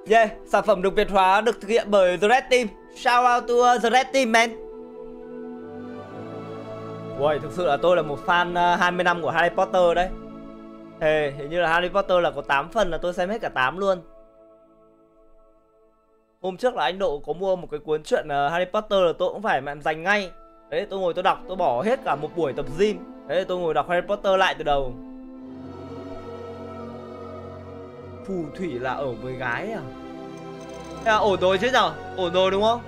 Yeah, sản phẩm được Việt hóa được thực hiện bởi The Red Team. Shout out to The Red Team, man. Ui, thực sự là tôi là một fan 20 năm của Harry Potter đấy. Thề, hình như là Harry Potter là có 8 phần là tôi xem hết cả 8 luôn. Hôm trước là anh Độ có mua một cái cuốn truyện Harry Potter là tôi cũng phải dành ngay. Đấy, tôi ngồi tôi đọc, tôi bỏ hết cả một buổi tập gym. Đấy, tôi ngồi đọc Harry Potter lại từ đầu. Phù thủy là ở với gái à? Thế là ổn rồi chứ nhở? Ổn rồi đúng không?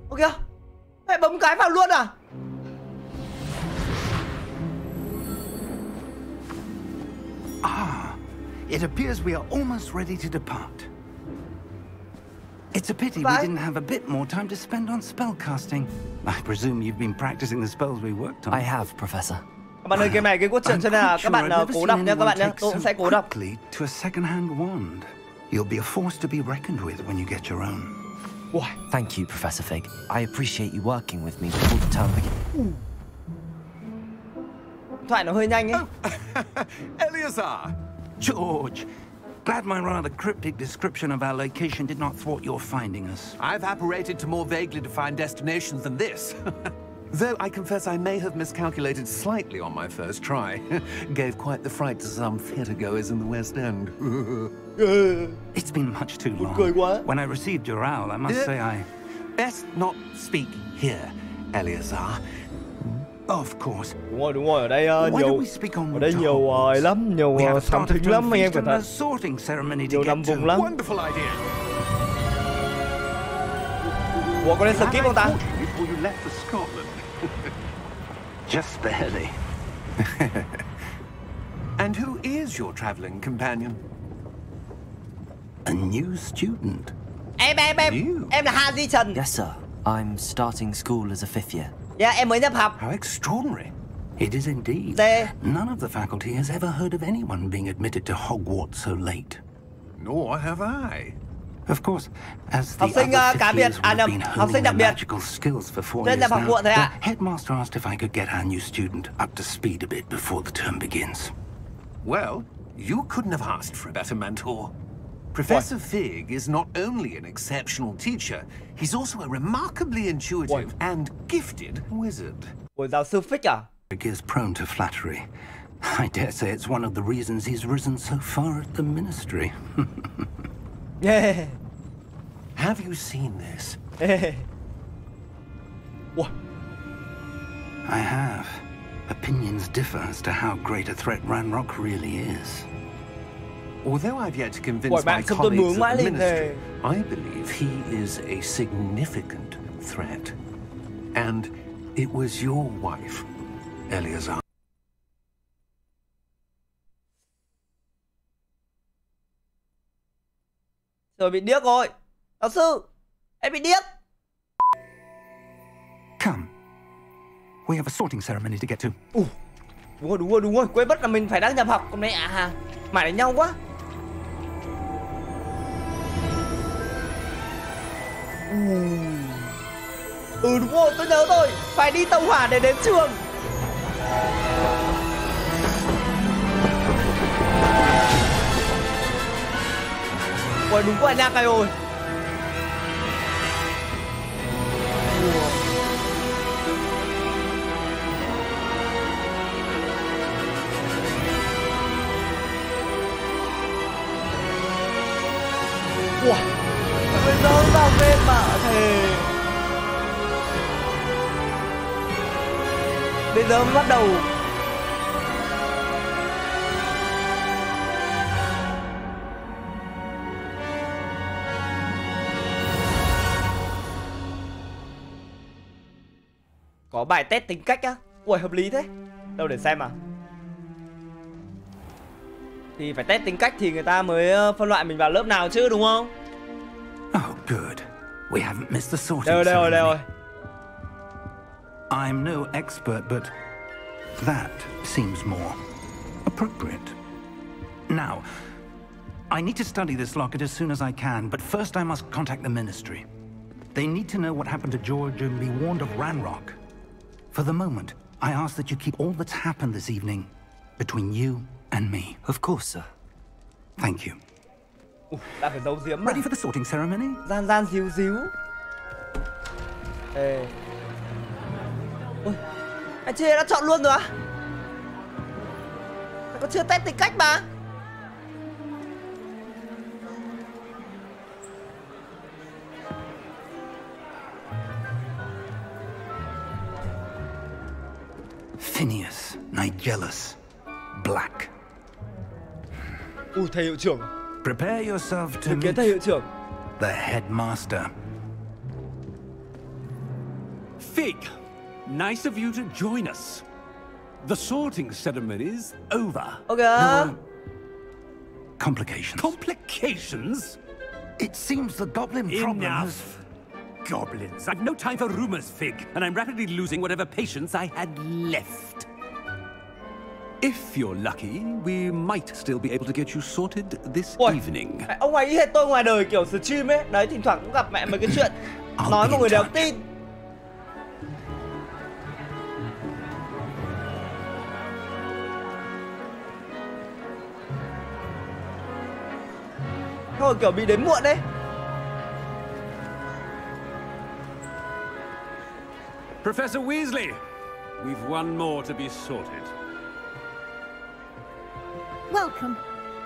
Ok, mẹ bấm cái vào luôn à? It appears we are almost ready to depart. It's a pity we didn't have a bit more time to spend on spellcasting. I presume you've been practicing the spells we worked on. I have, Professor. Các bạn ơi, cái này cái cốt truyện cho nên là các bạn cố đọc nha các bạn nhé. Tôi cũng sẽ cố đọc. To a second-hand wand. You'll be a force to be reckoned with when you get your own. Thank you, Professor Fig. I appreciate you working with me before the term begins. Thoại nó hơi nhanh ấy. Eleazar! George! Glad my rather cryptic description of our location did not thwart your finding us. I've apparated to more vaguely defined destinations than this. Though I confess I may have miscalculated slightly on my first try. Gave quite the fright to some theatre-goers in the West End. It's been much too long. When I received your owl, I must say I... Best not speak here, Eleazar. Of course. Đúng rồi, ở đây nhiều ấy lắm, nhiều thám thính lắm anh em cẩn thận. Nhiều nằm vùng lắm. Ủa, có nên skip không ta? Just barely. And who is your traveling companion? A new student. Em là Ha Di Trần. Yes, sir. I'm starting school as a fifth year. Yeah, em mới nhập học. How extraordinary. It is indeed. None of the faculty has ever heard of anyone being admitted to Hogwarts so late. Nor have I. Of course, as the học sinh cá biệt, học sinh đặc biệt. Magical skills for 4 Nên years nhập học muộn thôi now, ạ. the headmaster asked if I could get our new student up to speed a bit before the term begins. Well, you couldn't have asked for a better mentor. Professor Fig is not only an exceptional teacher, he's also a remarkably intuitive and gifted wizard. Ủa, giáo sư Fig à? Fig is prone to flattery. I dare say it's one of the reasons he's risen so far at the ministry. Yeah. Have you seen this? What? I have. Opinions differ as to how great a threat Ranrock really is. Although I've yet to convince my colleagues at the ministry, I believe he is a significant threat. And it was your wife, Eleazar. Rồi bị điếc rồi. Giáo sư, em bị điếc. Come. We have a sorting ceremony to get to. Đúng rồi. Quên mất là mình phải đang nhập học. Con mẹ à, mải đánh nhau quá. Đúng rồi, tôi nhớ rồi. Phải đi tàu hỏa để đến trường. Ôi, đúng quả nhạc này rồi. Ủa, bây giờ vào game mà thề. Bây giờ mới bắt đầu. Có bài test tính cách á. Ui, hợp lý thế. Đâu để xem à. Thì phải test tính cách thì người ta mới phân loại mình vào lớp nào chứ, đúng không? Oh, good. We haven't missed the sorting ceremony. Đây rồi. I'm no expert, but that seems more appropriate. Now, I need to study this locket as soon as I can, but first I must contact the ministry. They need to know what happened to George and be warned of Ranrock. For the moment, I ask that you keep all that's happened this evening between you and me. Of course, sir. Thank you. Đã phải giấu giếm mà. Ready for the sorting ceremony? Gian díu díu. Ê. Ôi, anh Chê đã chọn luôn rồi á? Anh còn chưa test tính cách mà. Phineas, Nigellus, Black. Thầy hiệu trưởng. Prepare yourself to meet thầy hiệu trưởng. the headmaster. Fig, nice of you to join us. The sorting ceremony's over. Okay. Complications. Complications? It seems the goblin problem Enough. has... Goblins. I've no time for rumors, Fig, and I'm rapidly losing whatever patience I had left. If you're lucky, we might still be able to get you sorted this evening. Ông ấy hết tôi ngoài đời kiểu stream ấy. Đấy, thỉnh thoảng cũng gặp mẹ mấy cái chuyện nói mọi người đều tin. Thôi kiểu bị đến muộn đấy. Professor Weasley, we've one more to be sorted. Welcome.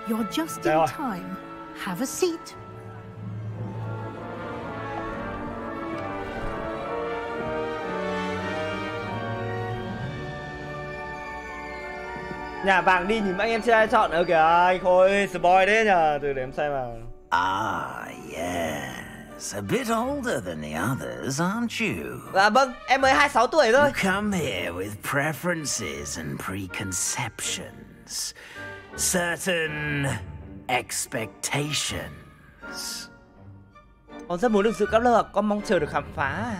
You're just in time. Have a seat. Nhà vàng đi nhìn anh em chưa ai chọn. Kìa anh Khôi spoil đấy nhờ. Từ để em xem nào. Ah, yes. A bit older than the others, aren't you? Dạ vâng, em mới 26 tuổi thôi. You come here with preferences and preconceptions. Certain expectations. Con rất muốn được sự cấp lớp, con mong chờ được khám phá.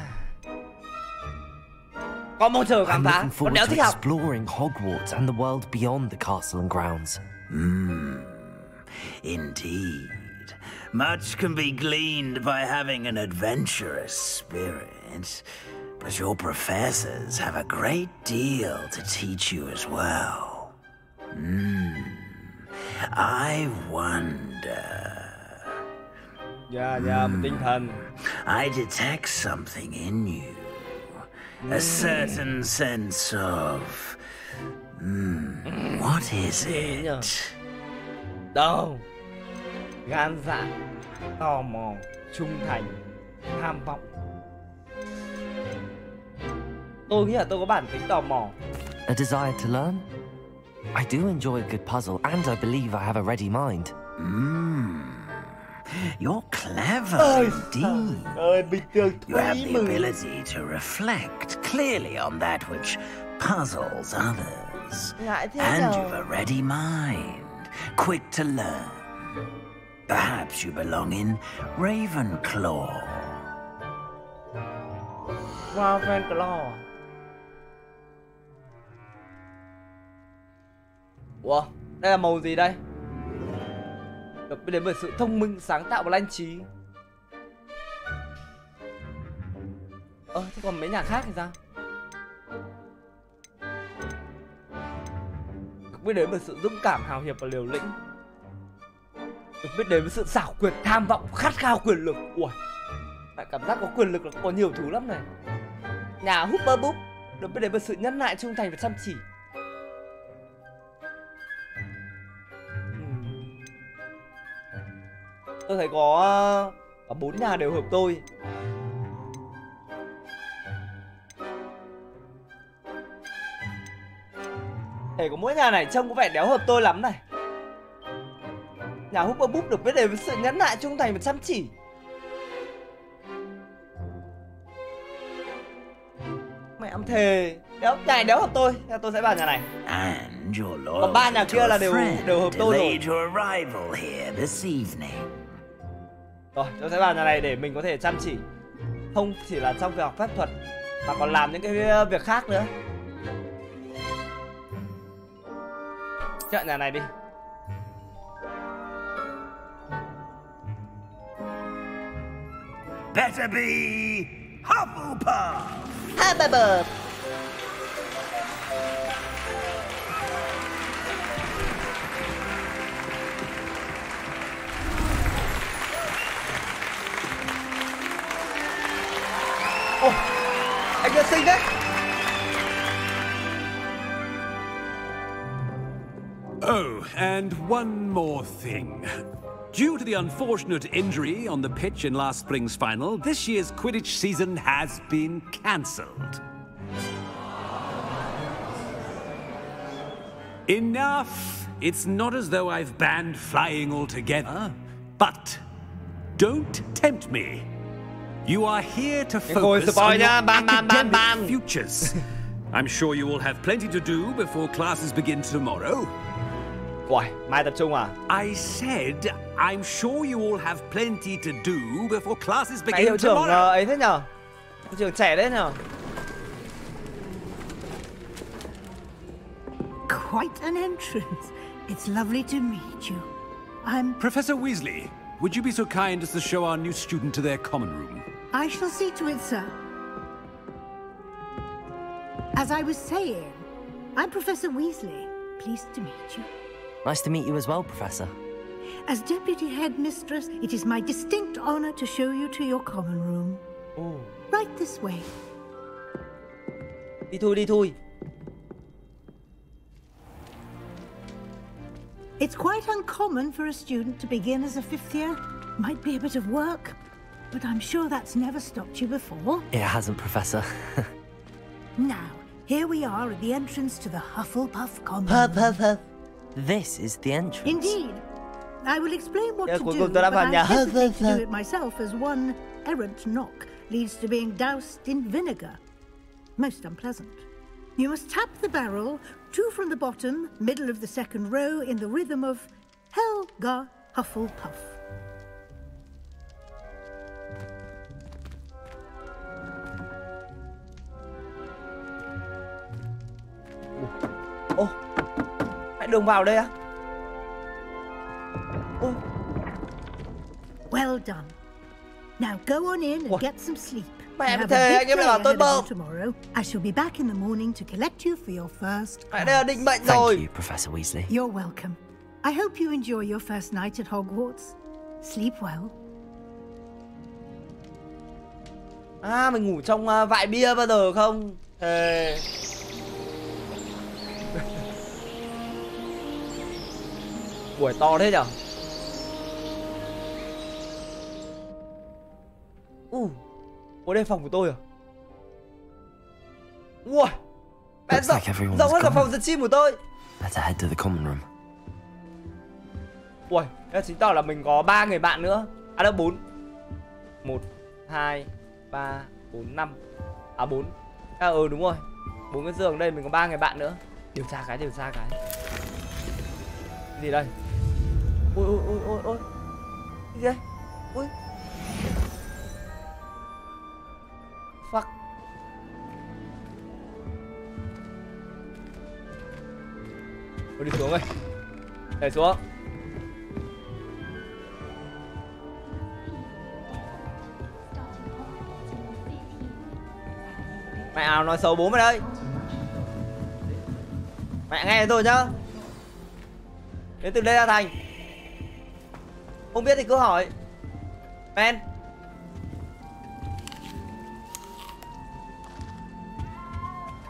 Con mong chờ khám phá, con đéo thích học. Exploring Hogwarts and the world beyond the castle and grounds. Indeed. Much can be gleaned by having an adventurous spirit, but your professors have a great deal to teach you as well. I wonder. Một tinh thần. I detect something in you. A certain sense of... what is it? Đâu? Gan dạ, tò mò, trung thành, tham vọng. Tôi nghĩ là tôi có bản tính tò mò. A desire to learn? I do enjoy a good puzzle, and I believe I have a ready mind. You're clever indeed. Bình thường you have the ability to reflect clearly on that which puzzles others. And you've a ready mind, quick to learn. Perhaps you belong in Ravenclaw. Ravenclaw. Ủa, đây là màu gì đây? Được biết đến bởi sự thông minh, sáng tạo và lanh trí. Thế còn mấy nhà khác thì sao? Được biết đến bởi sự dũng cảm, hào hiệp và liều lĩnh. Được biết đến với sự xảo quyệt, tham vọng, khát khao quyền lực. Ui, lại cảm giác có quyền lực là có nhiều thứ lắm này. Nhà Hooper được biết đến với sự nhẫn nại, trung thành và chăm chỉ. Tôi thấy có 4 nhà đều hợp tôi. Thế có mỗi nhà này trông có vẻ đéo hợp tôi lắm này. Nhà Hooper được biết đến với sự nhẫn nại, trung thành và chăm chỉ. Mẹ em thề nhà này đéo hợp tôi, tôi sẽ vào nhà này. Còn 3 nhà kia là đều hợp tôi rồi. Rồi, tôi sẽ vào nhà này để mình có thể chăm chỉ. Không chỉ là trong việc học phép thuật mà còn làm những cái việc khác nữa. Chọn nhà này đi. Better be Hufflepuff. mình đấy. Oh, and one more thing. Due to the unfortunate injury on the pitch in last spring's final, this year's Quidditch season has been cancelled. Enough! It's not as though I've banned flying altogether, but don't tempt me. You are here to focus on your academic futures. I'm sure you will have plenty to do before classes begin tomorrow. Uầy, mai tập trung à? I said, I'm sure you all have plenty to do before classes begin tomorrow. Hiệu trưởng ấy thế nhở? Hiệu trưởng trẻ đấy nhở? Quite an entrance. It's lovely to meet you. I'm... Professor Weasley, would you be so kind as to show our new student to their common room? I shall see to it, sir. As I was saying, I'm Professor Weasley. Pleased to meet you. Nice to meet you as well, Professor. As Deputy Headmistress, it is my distinct honor to show you to your common room. Oh. Right this way. Đi thôi, đi thôi. It's quite uncommon for a student to begin as a fifth year. Might be a bit of work, but I'm sure that's never stopped you before. It hasn't, Professor. Now, here we are at the entrance to the Hufflepuff Common Huff, Room. huff, huff. This is the entrance. Indeed. I will explain what to cuối do, cùng tôi đã but vào I nhà. hesitate to do it myself as one errant knock leads to being doused in vinegar. Most unpleasant. You must tap the barrel, 2 from the bottom, middle of the second row, in the rhythm of Helga Hufflepuff. Ô, hãy đường vào đây á? Ô. Well done. Now go on in and get some sleep. Mẹ You have thề, a big anh em day bảo tôi ahead of bơ. you tomorrow. I shall be back in the morning to collect you for your first Đây là định mệnh Thank rồi. you, Professor Weasley. You're welcome. I hope you enjoy your first night at Hogwarts. Sleep well. À, mình ngủ trong vại bia bao giờ không? Thề. Buổi to thế nhở? Ủa đây phòng của tôi à? Ui, mẹ rộng hơn cả phòng giật chim của tôi. Better head to the common room. Ui, thế chứng tỏ là mình có 3 người bạn nữa. À đâu 4. 1, 2, 3, 4, 5. À 4. À đúng rồi. 4 cái giường đây mình có 3 người bạn nữa. Điều tra cái. Cái gì đây? Ôi. Cái gì đây? Ui. Fuck. Thôi đi xuống rồi. Đẩy xuống. Mẹ nào nói xấu bố mày đây. Mẹ nghe tôi nhá. Đến từ đây ra thành. Không biết thì cứ hỏi. Men.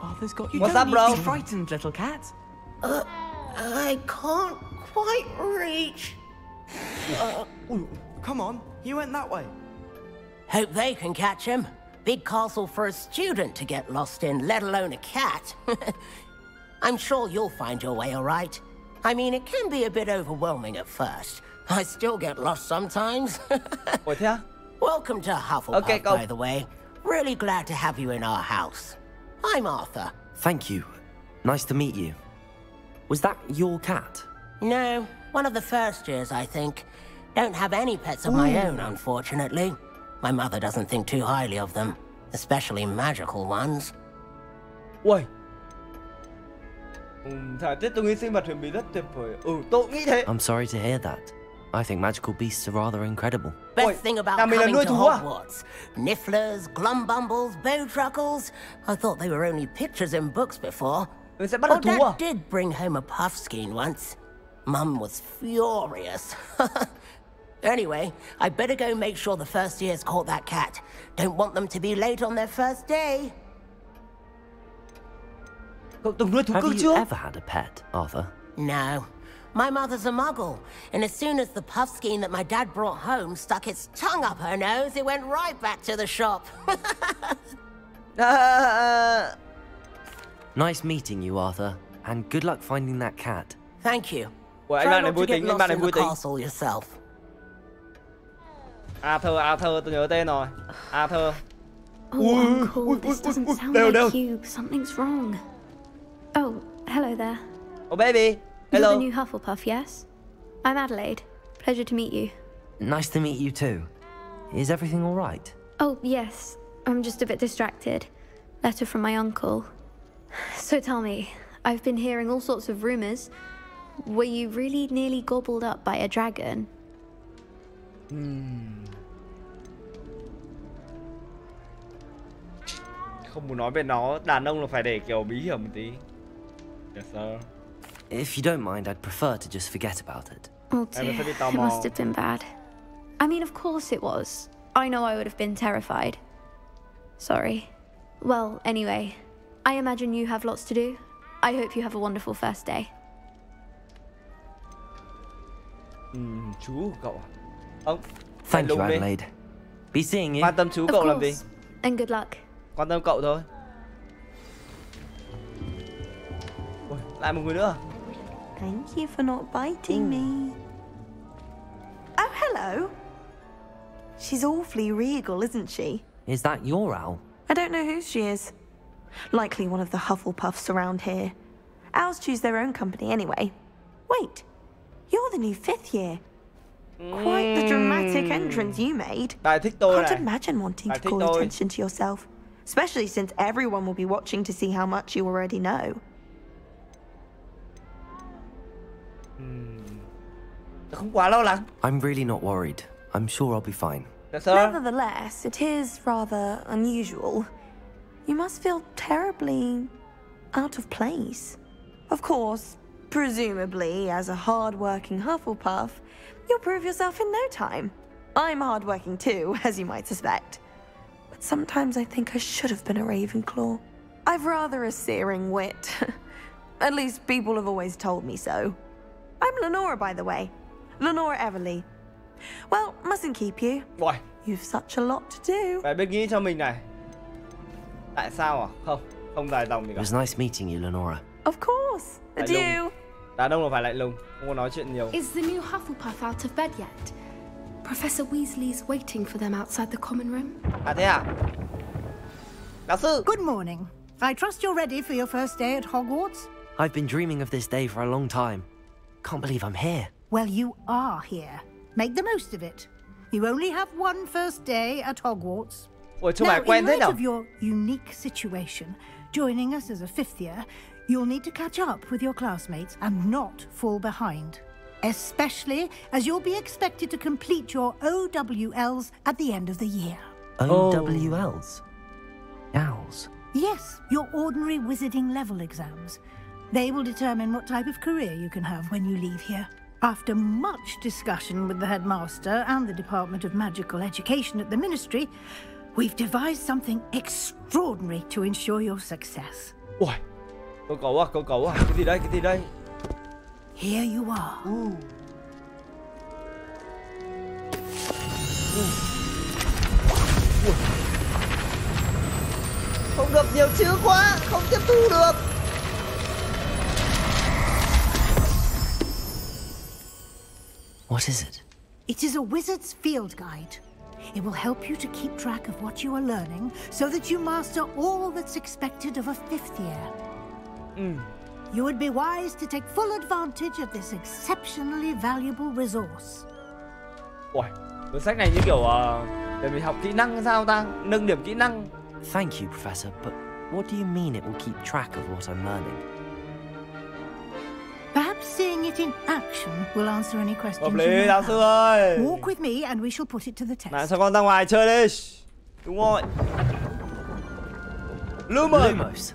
Arthur's got you. What's up, bro? Frightened little cat. I can't quite reach. Come on, you went that way. Hope they can catch him. Big castle for a student to get lost in, let alone a cat. I'm sure you'll find your way all right. I mean, it can be a bit overwhelming at first. I still get lost sometimes. Ủa thế á? Welcome to Hufflepuff, by the way. Really glad to have you in our house. I'm Arthur. Thank you. Nice to meet you. Was that your cat? No, one of the first years, I think. Don't have any pets of my own, unfortunately. My mother doesn't think too highly of them, especially magical ones. Ui. Thời tiết tôi nghĩ sinh vật huyền bí rất tuyệt vời. Tôi nghĩ thế. I'm sorry to hear that. I think magical beasts are rather incredible. Best thing about coming to Hogwarts. Nifflers, Glumbumbles, Bowtruckles. I thought they were only pictures in books before. Dad did bring home a Puffskein once. Mum was furious. Anyway, I better go make sure the first years caught that cat. Don't want them to be late on their first day. Cậu từng nuôi thú Have cưng you chưa? ever had a pet, Arthur? No. My mother's a muggle, and as soon as the puffskein that my dad brought home stuck its tongue up her nose, it went right back to the shop. Nice meeting you, Arthur, and good luck finding that cat. Thank you. Ủa, Try not to get lost in the castle yourself. Arthur, tôi nhớ tên rồi. Arthur. Oh, Uncle, this doesn't sound like you. Something's wrong. Oh, hello there. Oh, baby. Hello. You're the new Hufflepuff, yes? I'm Adelaide. Pleasure to meet you. Nice to meet you too. Is everything all right? Oh, yes. I'm just a bit distracted. Letter from my uncle. So tell me, I've been hearing all sorts of rumors. Were you really nearly gobbled up by a dragon? Không muốn nói về nó, đàn ông là phải để kiểu bí hiểm một tí. Yes, sir. If you don't mind, I'd prefer to just forget about it. Oh dear, it must have been bad. I mean, of course it was. I know I would have been terrified. Sorry. Well, anyway, I imagine you have lots to do. I hope you have a wonderful first day. Chú của cậu à? Thank you, Adelaide. Be seeing you. Quan tâm chú cậu làm gì? And good luck. Quan tâm cậu thôi. Ôi, lại một người nữa. Thank you for not biting me. Oh, hello. She's awfully regal, isn't she? Is that your owl? I don't know who she is. Likely one of the Hufflepuffs around here. Owls choose their own company anyway. Wait, you're the new 5th year. Quite the dramatic entrance you made. Can't imagine wanting to call attention to yourself, especially since everyone will be watching to see how much you already know. Không quá lo lắng. I'm really not worried. I'm sure I'll be fine. Yes, sir. Nevertheless, it is rather unusual. You must feel terribly out of place. Of course, presumably, as a hard-working Hufflepuff, you'll prove yourself in no time. I'm hard-working too, as you might suspect. But sometimes I think I should have been a Ravenclaw. I've rather a searing wit. At least people have always told me so. I'm Lenora, by the way. Lenora Everly. Well, mustn't keep you. Ôi. You've such a lot to do. Phải biết nghĩ cho mình này. Tại sao à? Không dài dòng gì cả. It was nice meeting you, Lenora. Of course. Adieu. Đàn ông là phải lạnh lùng, không có nói chuyện nhiều. Is the new Hufflepuff out of bed yet? Professor Weasley's waiting for them outside the common room. À thế à? Giáo sư. Good morning. I trust you're ready for your first day at Hogwarts. I've been dreaming of this day for a long time. Can't believe I'm here. Well, you are here. Make the most of it. You only have one first day at Hogwarts. Ủa, now, in light of your unique situation, joining us as a 5th year, you'll need to catch up with your classmates and not fall behind. Especially as you'll be expected to complete your OWLs at the end of the year. OWLs? Owls? Yes, your ordinary wizarding level exams. They will determine what type of career you can have when you leave here. After much discussion with the headmaster and the Department of Magical Education at the Ministry, we've devised something extraordinary to ensure your success. Ui, câu cấu à, cái gì đây? Here you are. Không được, nhiều chữ quá, không tiếp thu được. What is it? It is a wizard's field guide. It will help you to keep track of what you are learning so that you master all that's expected of a 5th year. You would be wise to take full advantage of this exceptionally valuable resource. Ui, cuốn sách này như kiểu để mình học kỹ năng hay sao ta? Nâng điểm kỹ năng. Thank you, Professor, but what do you mean it will keep track of what I'm learning? Perhaps seeing it in action will answer any questions. Hợp lý, giáo sư ơi. Walk with me and we shall put it to the test. Này, cho con ra ngoài chơi đi. Đúng rồi. Lumos.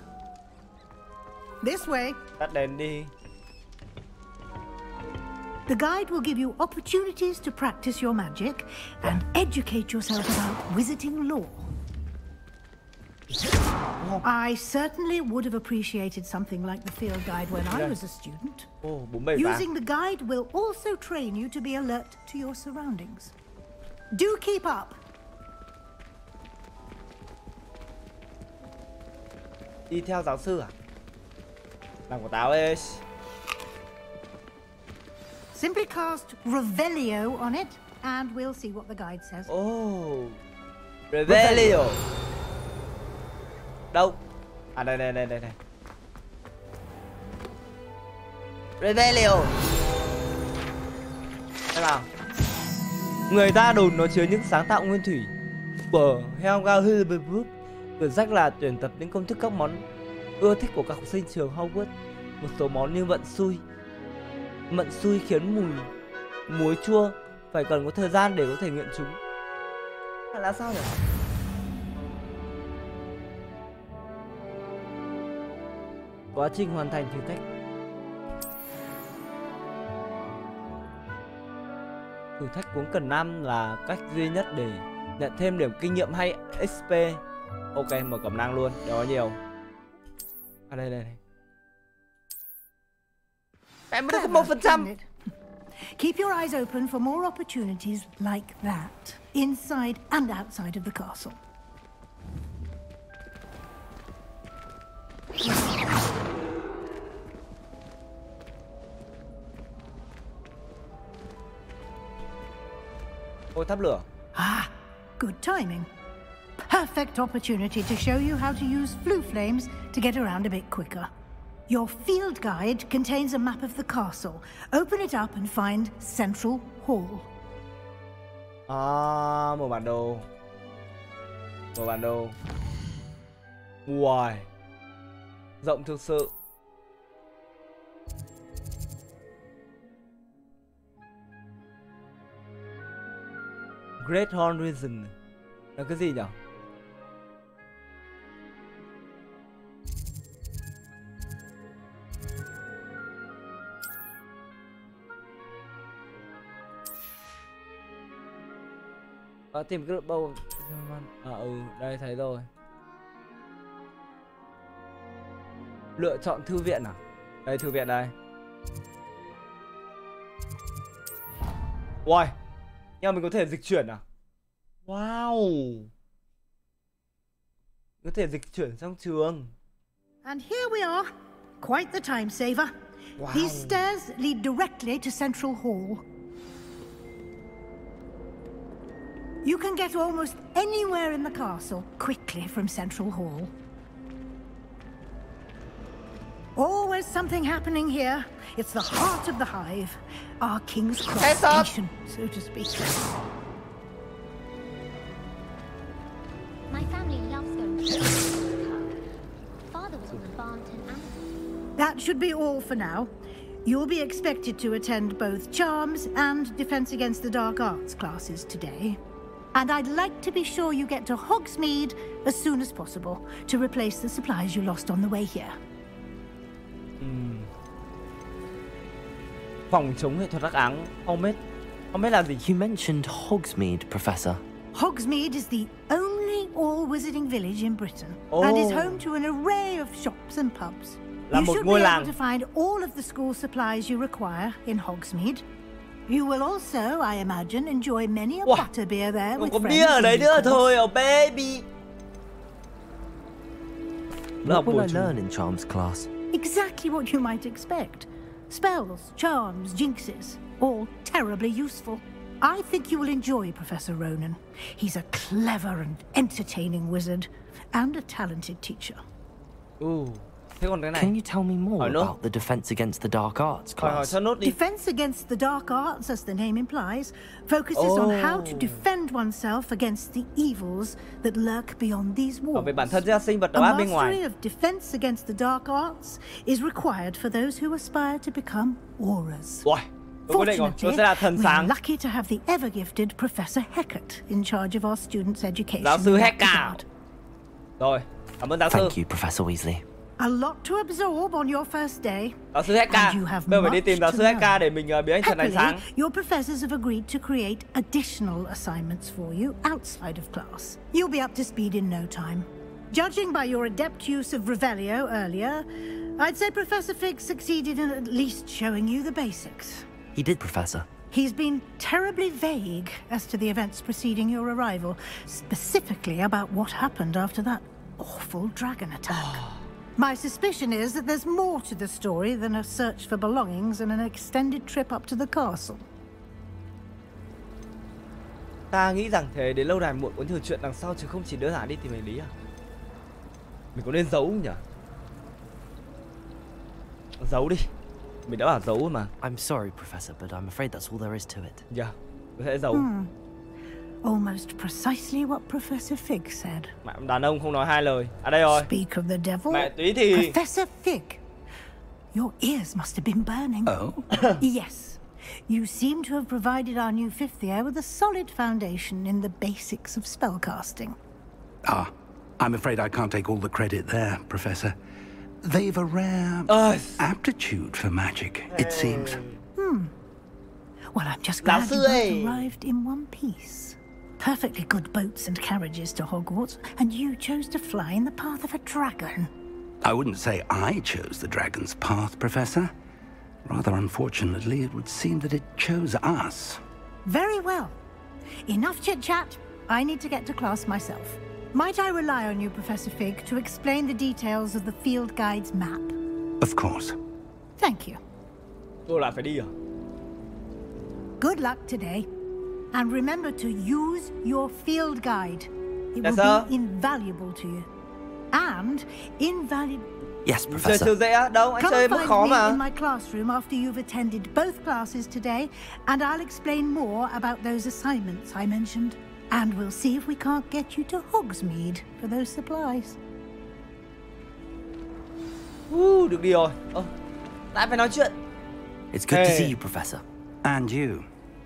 This way. Tắt đèn đi. The guide will give you opportunities to practice your magic and educate yourself about wizarding lore. không? I certainly would have appreciated something like the field guide when I was a student. Using the guide will also train you to be alert to your surroundings. Do keep up. Đi theo giáo sư à? Làm của táo đi. Simply cast Revelio on it, and we'll see what the guide says. Oh, Revelio. Đâu? À đây. Revelio. Đây nào. Người ta đồn nó chứa những sáng tạo nguyên thủy của Hogwarts. Quyển sách là tuyển tập những công thức các món ưa thích của các học sinh trường Hogwarts. Một số món như mận xui khiến mùi muối chua phải cần có thời gian để có thể nghiệm chúng. Là sao nhỉ? Quá trình hoàn thành thử thách. Thử thách cuốn cần 5 là cách duy nhất để nhận thêm điểm kinh nghiệm hay XP. Ok, mở cẩm nang luôn, đó nhiều. À đây. Em mới được 1%. Keep your eyes open for more opportunities like that, inside and outside of the castle. Ôi, tháp lửa. Ah, good timing. Perfect opportunity to show you how to use flue flames to get around a bit quicker. Your field guide contains a map of the castle. Open it up and find Central Hall. À, một bản đồ. Wow. Rộng thực sự. Great Horn Reason là cái gì nhỉ? Tìm cái bầu. Đây thấy rồi. Lựa chọn thư viện à? Đây, thư viện đây. Wow. Nhưng mà mình có thể dịch chuyển à? Wow. Có thể dịch chuyển sang trường. And here we are. Quite the time saver. Wow. These stairs lead directly to Central Hall. You can get almost anywhere in the castle quickly from Central Hall. Always something happening here. It's the heart of the hive, our King's Cross station, so to speak. My family loves going to the Father was on the Barnton and... That should be all for now. You'll be expected to attend both Charms and Defense Against the Dark Arts classes today. And I'd like to be sure you get to Hogsmeade as soon as possible to replace the supplies you lost on the way here. Phòng chống nghệ thuật hắc ám, Hogmeade là gì? You mentioned Hogsmeade, Professor. Hogsmeade is the only all-wizarding village in Britain and is home to an array of shops and pubs. You should be able to find all of the school supplies you require in Hogsmeade. You will also, I imagine, enjoy many a butterbeer there with friends. Bia ở đấy nữa thôi, oh baby. What will I learn in Charms class? Exactly what you might expect. Spells, charms, jinxes, all terribly useful. I think you will enjoy Professor Ronan. He's a clever and entertaining wizard, and a talented teacher. Ooh. Can you tell me more about the Defense Against the Dark Arts class? Defense Against the Dark Arts, as the name implies, focuses on how to defend oneself against the evils that lurk beyond these walls. A mastery of Defense Against the Dark Arts is required for those who aspire to become auras. Fortunately, we're lucky to have the ever-gifted Professor Hecat in charge of our students' education. Thank you, Professor Weasley. A lot to absorb on your first day. And you have much to learn. Happily, your professors have agreed to create additional assignments for you outside of class. You'll be up to speed in no time. Judging by your adept use of Revelio earlier, I'd say Professor Fig succeeded in at least showing you the basics. He did, Professor. He's been terribly vague as to the events preceding your arrival, specifically about what happened after that awful dragon attack. My suspicion is that there's more to the story than a search for belongings and an extended trip up to the castle. Ta nghĩ rằng thế đến lâu đài muộn có nhiều chuyện đằng sau chứ không chỉ đơn giản đi tìm hành lý à? Mình có nên giấu không nhỉ? Giấu đi. Mình đã bảo giấu mà. I'm sorry, Professor, but I'm afraid that's all there is to it. Yeah, mình sẽ giấu. Almost precisely what Professor Fig said. Mẹ đàn ông không nói hai lời. À đây rồi. Speak of the devil. Mẹ tí thì. Professor Fig, your ears must have been burning. Oh. Yes. You seem to have provided our new fifth year with a solid foundation in the basics of spellcasting. Ah, I'm afraid I can't take all the credit there, Professor. They've a rare aptitude for magic, it seems. Well, I'm just glad you both arrived in one piece. Perfectly good boats and carriages to Hogwarts, and you chose to fly in the path of a dragon. I wouldn't say I chose the dragon's path, Professor. Rather unfortunately, it would seem that it chose us. Very well. Enough chit-chat. I need to get to class myself. Might I rely on you, Professor Fig, to explain the details of the field guide's map? Of course. Thank you. Tôi lại phải đi à? Good luck today. And remember to use your field guide. It will be invaluable to you. And invaluable... Yes, Professor. Chơi dễ á? Đâu, anh chơi mức khó mà. Come find me in my classroom after you've attended both classes today, and I'll explain more about those assignments I mentioned. And we'll see if we can't get you to Hogsmeade for those supplies. Được đi rồi. Lại phải nói chuyện. It's good to see you, Professor. And you.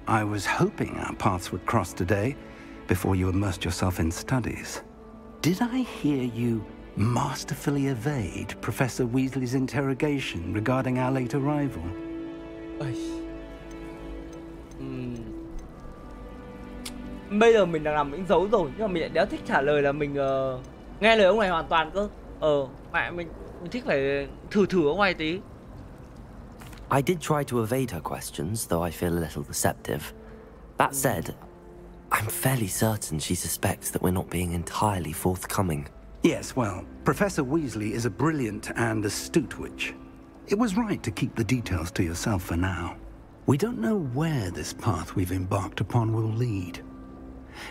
I was hoping our paths would cross today before you immersed yourself in studies. Did I hear you masterfully evade Professor Weasley's interrogation regarding our late arrival? Bây giờ mình đang làm những dấu rồi, nhưng mà mình lại đéo thích trả lời là mình nghe lời ông này hoàn toàn cơ. Mẹ mình thích phải thử ông này tí. I did try to evade her questions, though I feel a little deceptive. That said, I'm fairly certain she suspects that we're not being entirely forthcoming. Yes, well, Professor Weasley is a brilliant and astute witch. It was right to keep the details to yourself for now. We don't know where this path we've embarked upon will lead.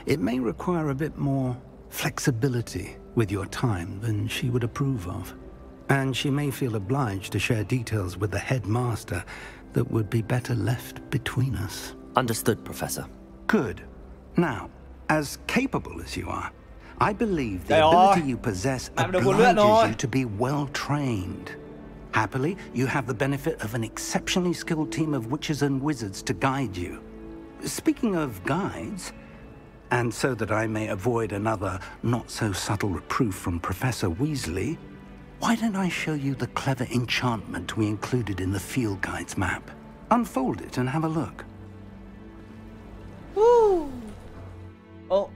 It may require a bit more flexibility with your time than she would approve of. And she may feel obliged to share details with the headmaster that would be better left between us. Understood, Professor. Good. Now, as capable as you are, I believe the ability you possess obliges you to be well-trained. Happily, you have the benefit of an exceptionally skilled team of witches and wizards to guide you. Speaking of guides, and so that I may avoid another not-so-subtle reproof from Professor Weasley, why don't I show you the clever enchantment we included in the field guide's map? Unfold it and have a look. Woo! Oh,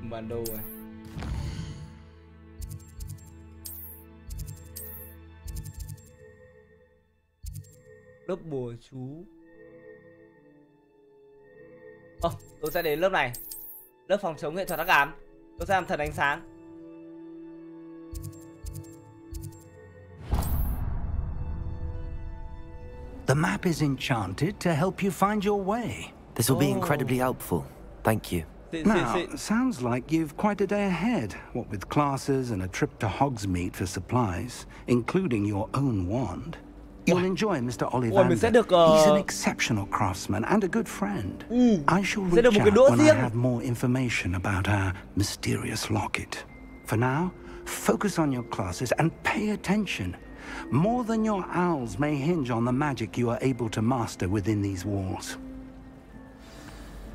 bản đồ rồi. Lớp bùa chú. Tôi sẽ đến lớp này. Lớp phòng chống nghệ thuật hắc ám. Tôi sẽ làm thần ánh sáng. The map is enchanted to help you find your way. This will be incredibly helpful. Thank you. Now, sounds like you've quite a day ahead, what with classes and a trip to Hogsmeade for supplies, including your own wand. You'll enjoy Mr. Ollivander. He's an exceptional craftsman and a good friend. I shall reach out when I have more information about our mysterious locket. For now, focus on your classes and pay attention. More than your owls may hinge on the magic you are able to master within these walls.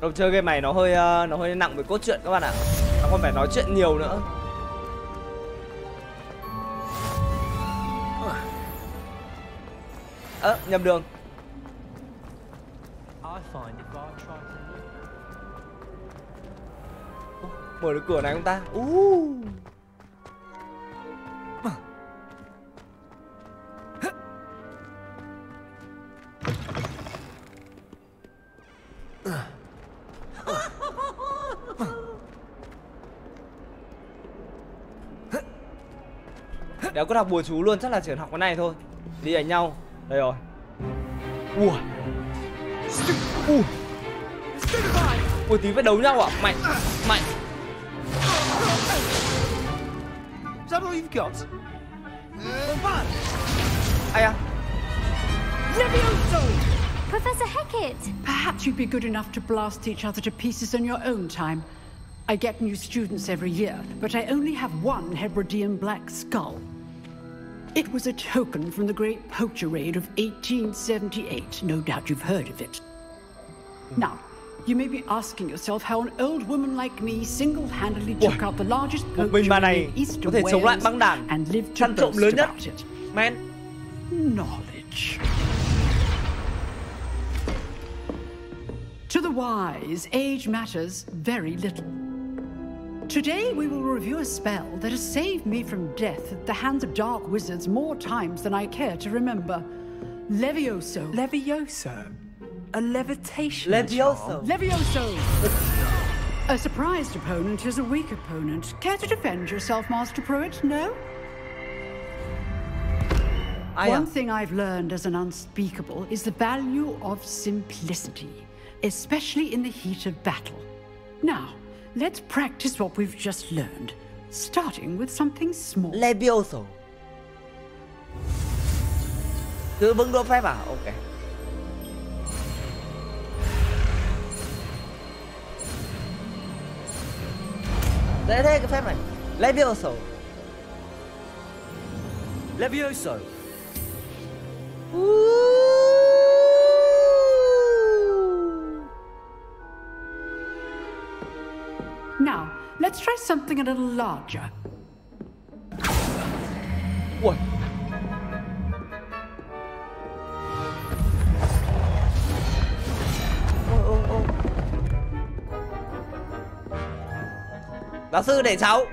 Đồ chơi game này nó hơi nặng về cốt truyện các bạn ạ. Nó không phải nói chuyện nhiều nữa. Nhầm đường. Mở được cửa này không ta? Đéo có học bùa chú luôn, chắc là chỉ học cái này thôi. Đi đánh nhau. Đây rồi. Ui. Ui, tí phải đấu nhau à? Mạnh. Mạnh. Is that all you've got? Ai à? Levioso! Professor Hecat! Perhaps you'd be good enough to blast each other to pieces in your own time. I get new students every year, but I only have one Hebridean black skull. It was a token from the Great Poacher Raid of 1878. No doubt you've heard of it. Now, you may be asking yourself how an old woman like me single-handedly took out the largest poacher in East of Wales and lived to boast about it. Knowledge. To the wise, age matters very little. Today we will review a spell that has saved me from death at the hands of dark wizards more times than I care to remember. Levioso. Levioso? A levitation Levioso. Levioso! A surprised opponent is a weak opponent. Care to defend yourself, Master Pruitt? No? One thing I've learned as an unspeakable is the value of simplicity, especially in the heat of battle. Now, let's practice what we've just learned, starting with something small. Levioso. Cứ vững đỗ phép à? Ok. Dễ thế cái phép này. Levioso. Levioso. Now, let's try something a little larger. Ui. Giáo sư để cháu.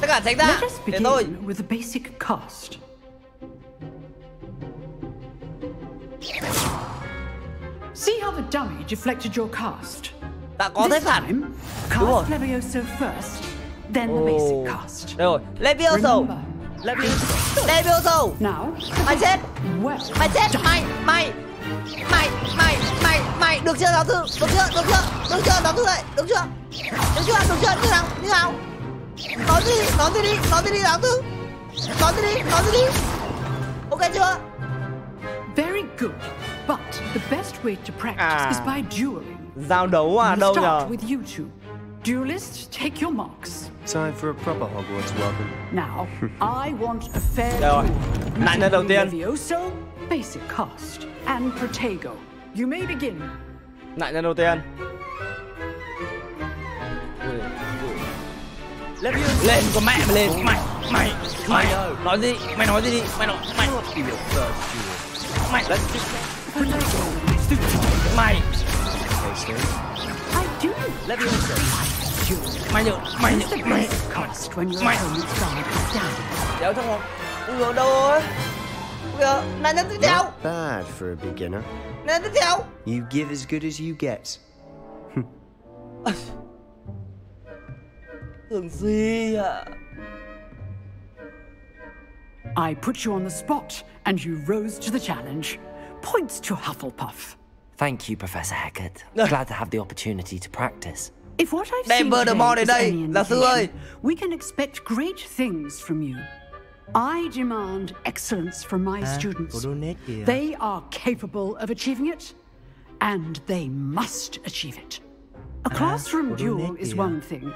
Tất cả tránh ra. Let us Để tôi. begin with the basic cast. See how the dummy deflected your cast? Đã có thế phản. Đúng rồi. Cast Levioso first, then the basic cast. Đây rồi. Levioso. Levioso. Now, mày chết. Well, mày chết. Mày. Được chưa giáo sư? Được chưa giáo sư ơi? Được chưa? Như nào? Nói gì đi giáo sư. Nói gì đi. Ok chưa? Very good. But the best way to practice is by dueling. Giao đấu à? Đâu nhờ? Start with you two. Duelists, take your marks. Time for a proper Hogwarts welcome. Now, I want a fair Rồi. Nạn nhân đầu tiên. Levioso, basic cast, and Protego. You may begin. Nạn nhân đầu tiên. Lên con mẹ mày lên. Mày. Nói gì? Mày nói gì đi? Mày. Mày. I do. Levioso. Mày. Đéo trong không? Ui đâu rồi? Ui nạn nhân tiếp theo. Not bad for a beginner. Nạn nhân tiếp theo. You give as good as you get. Tưởng gì ạ? I put you on the spot, and you rose to the challenge. Points to Hufflepuff. Thank you, Professor Hecat. Glad to have the opportunity to practice. If what I've seen today is any indication, we can expect great things from you. I demand excellence from my students. They are capable of achieving it, and they must achieve it. A classroom duel is one thing,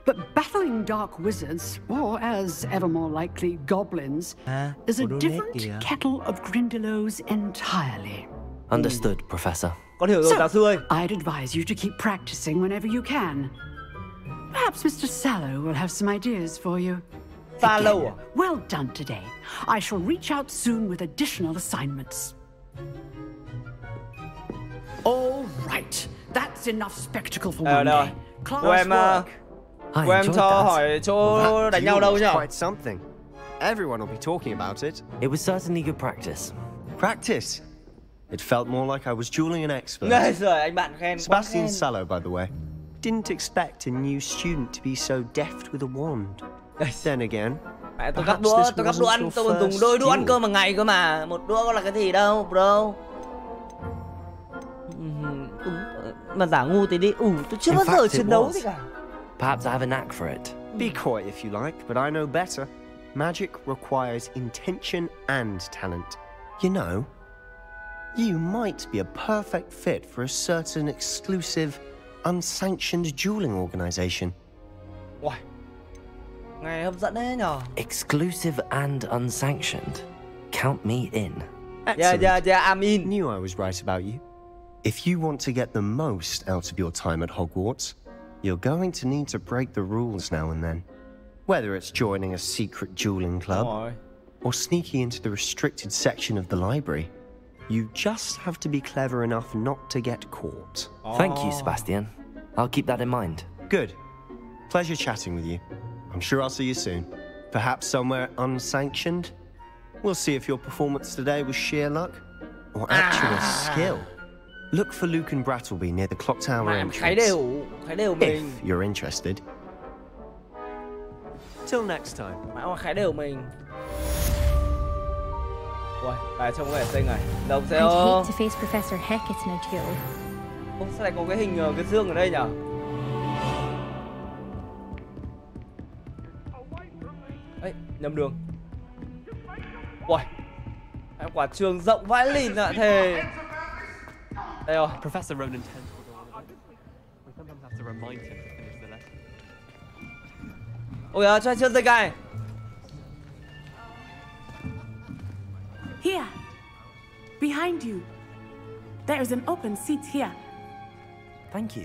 but battling dark wizards, or as ever more likely, goblins, is a different kettle of Grindylows entirely. Understood, Professor. Con hiểu rồi, giáo sư ơi. I'd advise you to keep practicing whenever you can. Perhaps Mr. Sallow will have some ideas for you. Sallow. Well done today. I shall reach out soon with additional assignments. All right. That's enough spectacle for one day. Class work. Cô em cho hỏi chỗ đánh nhau đâu nhỉ? Quite something. Everyone will be talking about it. It was certainly good practice. Practice? It felt more like I was dueling an expert. Ngay rồi, anh bạn khen. Sebastian Sallow, by the way. didn't expect a new student to be so deft with a wand. Then again, mẹ tôi gắp đũa ăn, tôi còn dùng đôi đũa ăn cơm hàng ngày cơ mà. Một đũa có là cái gì đâu, bro. Mà giả ngu tí đi. Tôi chưa bao giờ chiến đấu gì cả. Perhaps I have a knack for it. Be quiet if you like, but I know better. Magic requires intention and talent. You know, you might be a perfect fit for a certain exclusive, unsanctioned dueling organization. Wow. Nghe hấp dẫn đấy nhở. Exclusive and unsanctioned. Count me in. Excellent. Yeah, I'm in. Knew I was right about you. If you want to get the most out of your time at Hogwarts, you're going to need to break the rules now and then. Whether it's joining a secret dueling club or sneaking into the restricted section of the library, you just have to be clever enough not to get caught. Thank you, Sebastian. I'll keep that in mind. Good. Pleasure chatting with you. I'm sure I'll see you soon. Perhaps somewhere unsanctioned. We'll see if your performance today was sheer luck or actual skill. Look for Luke and Brattleby near the clock tower entrance. If you're interested. Till next time. Mã khái đều mình. Ui, bài trông có vẻ xinh này. Đồng xe I'd hate to face Professor Hackett in a duel. Sao lại có cái hình cái dương ở đây nhỉ? Ấy, nhầm đường. Ui, quả trường rộng vãi lìn ạ thề. Đây rồi. Professor Ronan tends to go on. We sometimes have to remind him to finish the lesson. Ôi cho anh chơi dây cài. Here, behind you. There is an open seat here. Thank you.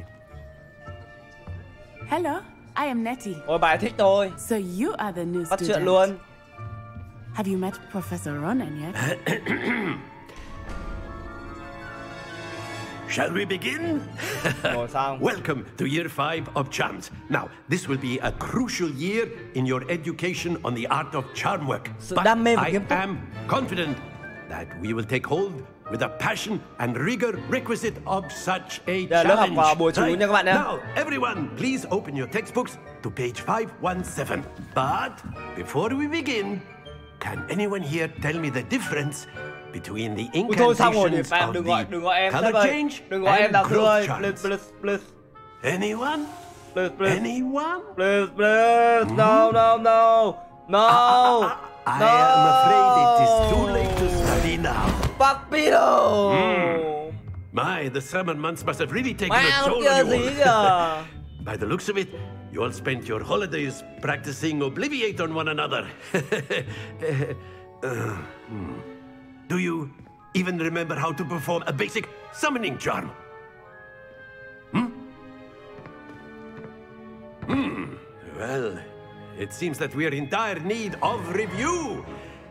Hello, I am Nettie. Ôi bài thích tôi. So you are the new bắt student. chuyện luôn. Have you met Professor Ronan yet? Shall we begin? Welcome to Year 5 of Charms. Now, this will be a crucial year in your education on the art of charm work. But I am confident that we will take hold with a passion and rigor requisite of such a challenge. Right. Now, everyone, please open your textbooks to page 517. But before we begin, can anyone here tell me the difference between the incantations of the color change and growth charms? Please. Anyone? Anyone? Please. No. I am afraid it is too late to study now. Papito! My, the summer months must have really taken a toll on you all. By the looks of it, you all spent your holidays practicing Obliviate on one another. Do you even remember how to perform a basic summoning charm? Well, it seems that we are in dire need of review.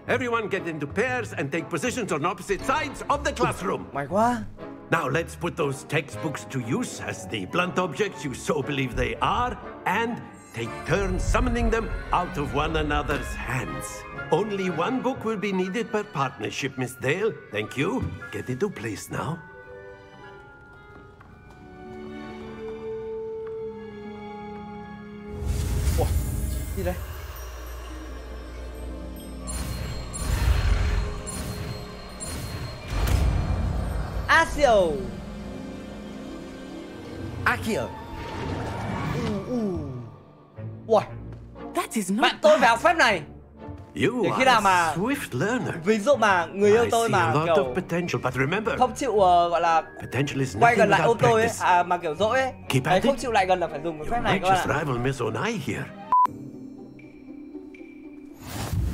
Everyone get into pairs and take positions on opposite sides of the classroom. Mày quá. Now let's put those textbooks to use as the blunt objects you so believe they are, and take turns summoning them out of one another's hands. Only one book will be needed per partnership, Miss Dale. Thank you. Get into place now. Ủa, gì đây? Accio. Ui. That is not bạn tôi phải học phép này. Để khi nào mà ví dụ mà người yêu tôi mà kiểu không chịu gọi là quay gần lại ôm tôi ấy, mà kiểu dỗi ấy, đấy, không chịu lại gần là phải dùng cái phép này các bạn.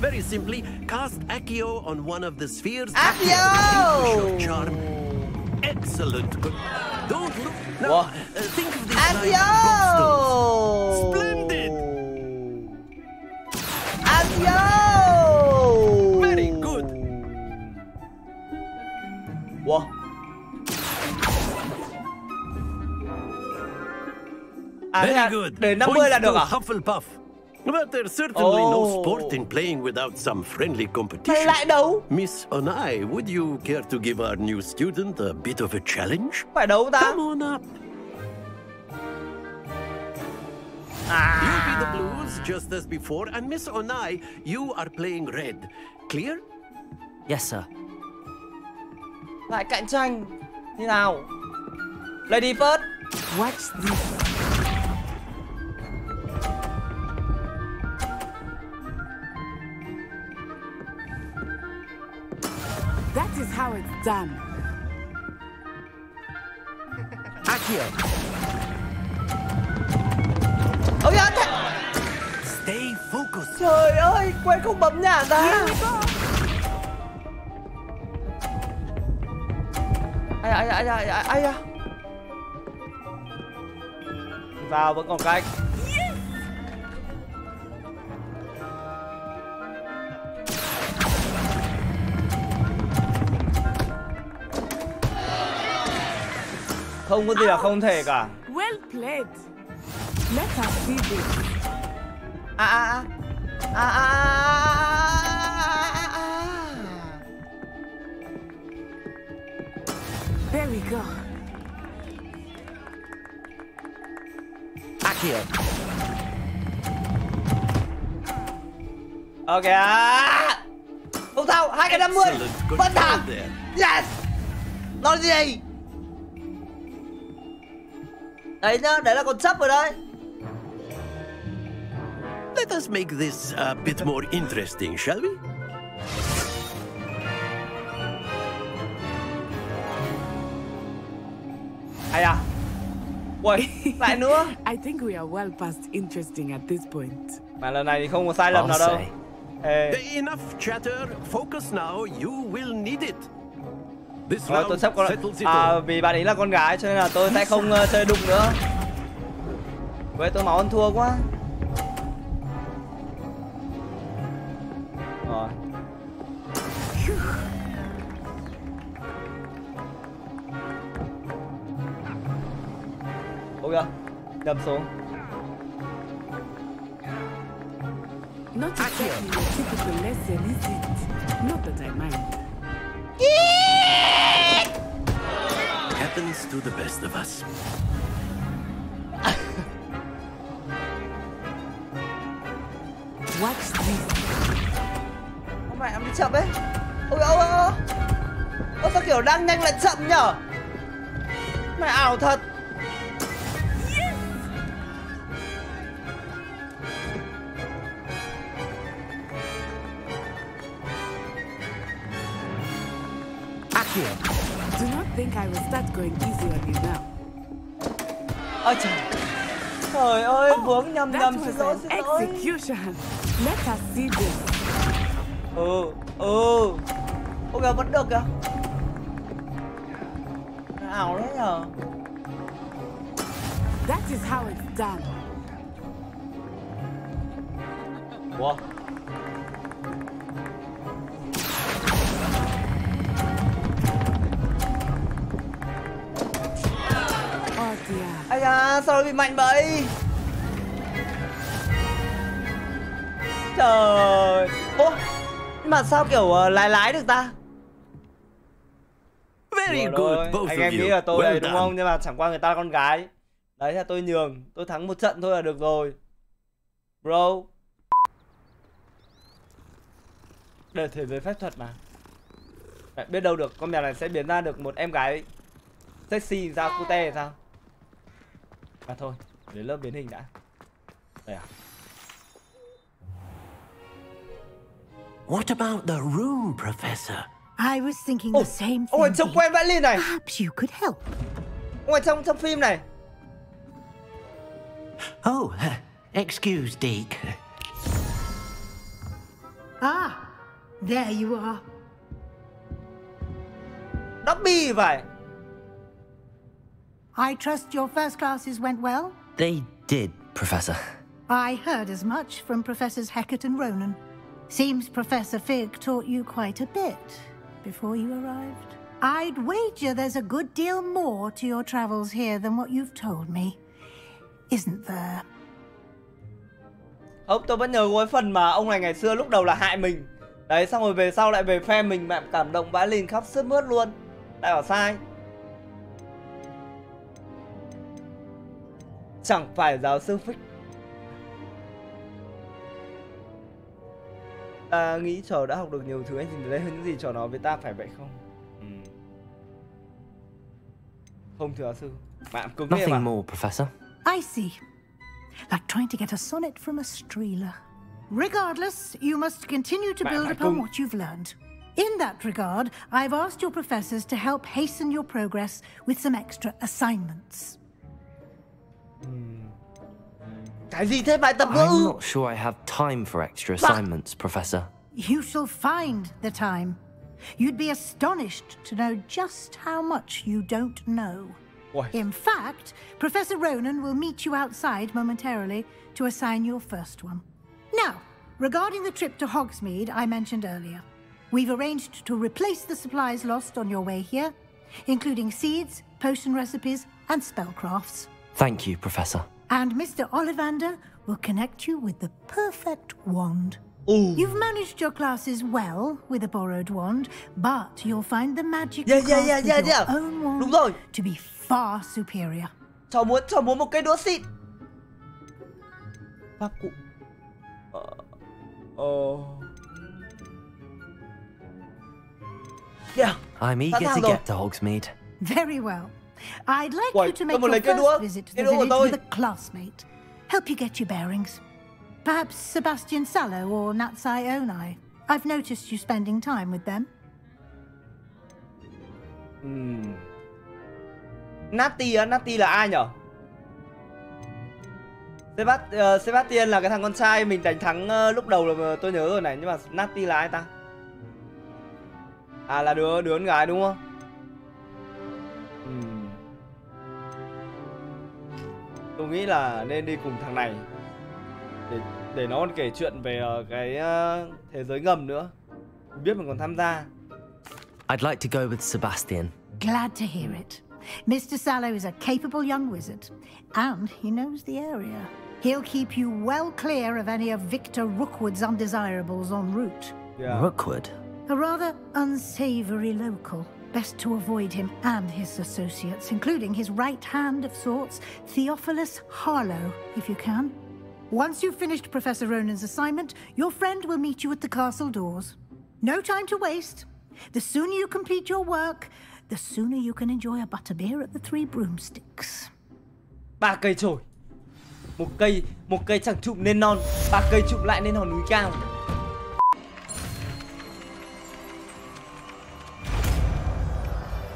Very simply, cast Accio on one of the spheres. Accio! Charm. Excellent. Don't look. No, think of this Accio! Like splendid. Accio! Very good. Wow. Very good. Đến 50 là được à? Hufflepuff. But there's certainly no sport in playing without some friendly competition. Lại đấu. Miss Onai, would you care to give our new student a bit of a challenge? Phải đấu ta. Come on up. You be the blues just as before, and Miss Onai, you are playing red. Clear? Yes, sir. Lại cạnh tranh như nào? Lady first. Watch this. That is how it's done. Accio. Ôi da, Stay focused. trời ơi, quên không bấm nhả ra. Ai da. Vào vẫn còn cách. Không có gì là không thể cả. Well played. Let us see this. There we go. Accio. Ok. Không sao, 2 cái 50. Vẫn thắng. Yes. Nói gì? Đấy nhá, đấy là con chấp rồi đấy. Let us make this a bit more interesting, shall we? Ai à? Ui, lại nữa. I think we are well past interesting at this point. Mà lần này thì không có sai lầm nào đâu. Enough chatter. Focus now. You will need it. Rồi, tôi sắp có vì bạn ấy là con gái cho nên là tôi sẽ không chơi đụng nữa. Vậy tôi máu ăn thua quá. Rồi. Ôi kìa, đâm xuống. Not exactly your typical lesson, is it? Not that I mind. Happens to the best of us. Watch this. Mẹ em đi chậm ấy. Ôi sao kiểu đang nhanh lại chậm nhở? Mẹ ảo thật. Do not think I will start going easy on you now. Ôi trời. Trời ơi, vướng nhầm xin lỗi. Execution. Let us see this. Ôi kìa, vẫn được kìa. Ảo đấy nhở. That is how it's done. Wow. Ây da, sao nó bị mạnh vậy? Trời. Ô, nhưng mà sao kiểu lái được ta? Very good, both anh of em nghĩ you. là tôi Well đây đúng done. không? Nhưng mà chẳng qua người ta là con gái. Đấy là tôi nhường, tôi thắng một trận thôi là được rồi. Bro. Để thể giới phép thuật mà. Đấy, biết đâu được con mèo này sẽ biến ra được một em gái sexy ra cute sao? À thôi, đến lớp biến hình đã. Đây à? What about the room, Professor? I was thinking the same thing. Ôi, trông quen vãi lên này. Perhaps you could help. Ôi, trong phim này. Oh, excuse, Deke. Ah, there you are. Dobby vậy. I trust your first classes went well? They did, Professor. I heard as much from Professors Hecat and Ronan. Seems Professor Fig taught you quite a bit before you arrived. I'd wager there's a good deal more to your travels here than what you've told me. Isn't there? Tôi vẫn nhớ cái phần mà ông này ngày xưa lúc đầu là hại mình. Đấy, xong rồi về sau lại về phe mình, mẹ cảm động vãi lên khắp sướt mướt luôn. Tại bảo sai. Chẳng phải giáo sư Fig Ta nghĩ trò đã học được nhiều thứ anh nhìn thấy hơn những gì trò nói với ta, phải vậy không? Không thưa giáo sư. Bạn cứ nghe mà. Nothing more, Professor. I see. Like trying to get a sonnet from a streeler. Regardless, you must continue to build upon what you've learned. In that regard, I've asked your professors to help hasten your progress with some extra assignments. Cái gì thế, bài tập nữa? I'm not sure I have time for extra assignments, Professor. You shall find the time. You'd be astonished to know just how much you don't know. In fact, Professor Ronan will meet you outside momentarily to assign your first one. Now, regarding the trip to Hogsmeade I mentioned earlier, we've arranged to replace the supplies lost on your way here, including seeds, potion recipes, and spellcrafts. Thank you, Professor. And Mr. Ollivander will connect you with the perfect wand. You've managed your classes well with a borrowed wand, but you'll find the magic with your own wand to be far superior. Cháu muốn một cây đũa xịn. Pháp cụ. I'm eager to get to Hogsmeade. Very well. I'd like you to make your first visit to the village with a classmate. Help you get your bearings. Perhaps Sebastian Sallow or Natsai Onai. I've noticed you spending time with them. Natty là ai nhở? Sebastian là cái thằng con trai mình đánh thắng lúc đầu là tôi nhớ rồi này, nhưng mà Natty là ai ta? À là đứa con gái đúng không? Tôi nghĩ là nên đi cùng thằng này để nó kể chuyện về cái thế giới ngầm nữa. Mình biết mình còn tham gia. I'd like to go with Sebastian. Glad to hear it. Mr. Sallow is a capable young wizard, and he knows the area. He'll keep you well clear of any of Victor Rookwood's undesirables en route. Rookwood? A rather unsavory local. Best to avoid him and his associates, including his right hand of sorts, Theophilus Harlow, if you can. Once you've finished Professor Ronan's assignment, your friend will meet you at the castle doors. No time to waste. The sooner you complete your work, the sooner you can enjoy a butterbeer at the Three Broomsticks. 3 cây chổi. Một cây chẳng trụm nên non, 3 cây trụm lại nên hòn núi cao.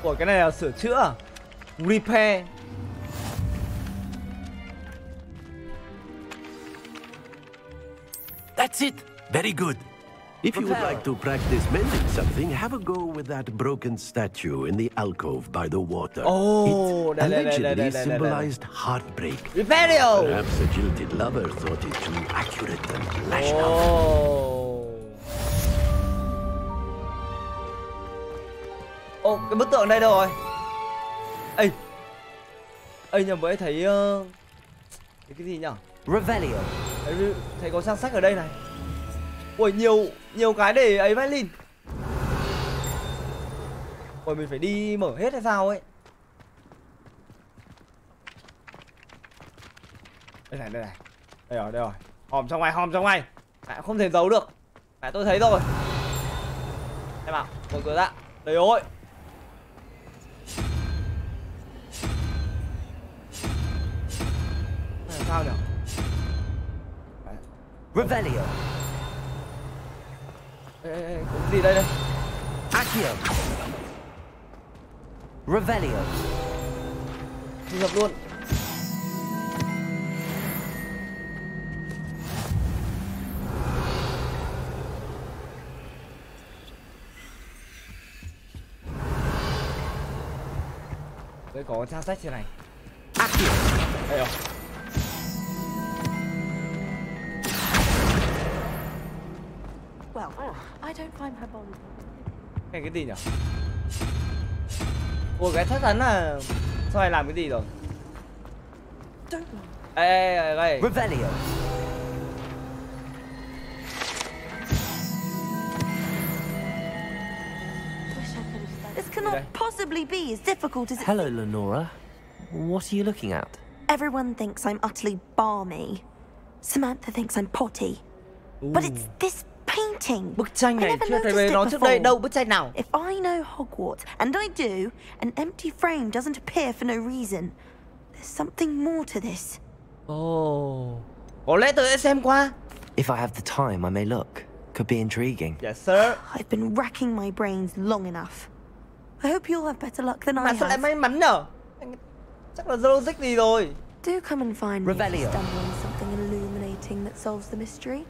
Ủa cái này là sửa chữa à? Repair. That's it. Very good. If you would like to practice mending something, have a go with that broken statue in the alcove by the water. Oh, it allegedly symbolized heartbreak. Repair. Perhaps a jilted lover thought it too accurate and lashed out. Cái bức tượng đây đâu rồi? Ê nhầm mới thấy cái gì nhở? Revelio. Thấy có trang sách ở đây này. Ui nhiều cái để ấy vãi lìn. Ui mình phải đi mở hết hay sao ấy? Đây này. Đây rồi. Hòm trong ngoài. Mẹ không thể giấu được. Mẹ tôi thấy rồi. Em bảo, mở cửa ra. Đây rồi. Sao nhỉ? Revelio. Ê, cái gì đây? Accio. Revelio. Thu nhập luôn. Đây có trang sách trên này. Accio. Đây rồi. Well, I don't find her bond. Cái gì nhỉ? Ủa cái chắc chắn là sao này làm cái gì rồi? Ê. Revelio. This cannot possibly be as difficult as it. Hello, Lenora. What are you looking at? Everyone thinks I'm utterly balmy. Samantha thinks I'm potty. But it's this painting. Bức tranh này chưa thấy về nó trước đây đâu, bức tranh nào? If I know Hogwarts, and I do, an empty frame doesn't appear for no reason. There's something more to this. Oh, có lẽ tôi sẽ xem qua. If I have the time, I may look. Could be intriguing. Yes, sir. I've been racking my brains long enough. I hope you'll have better luck than I have. Sao lại may mắn nhở? Chắc là logic gì rồi. Do come and find me if Revelio. you stumble on something illuminating that solves the mystery.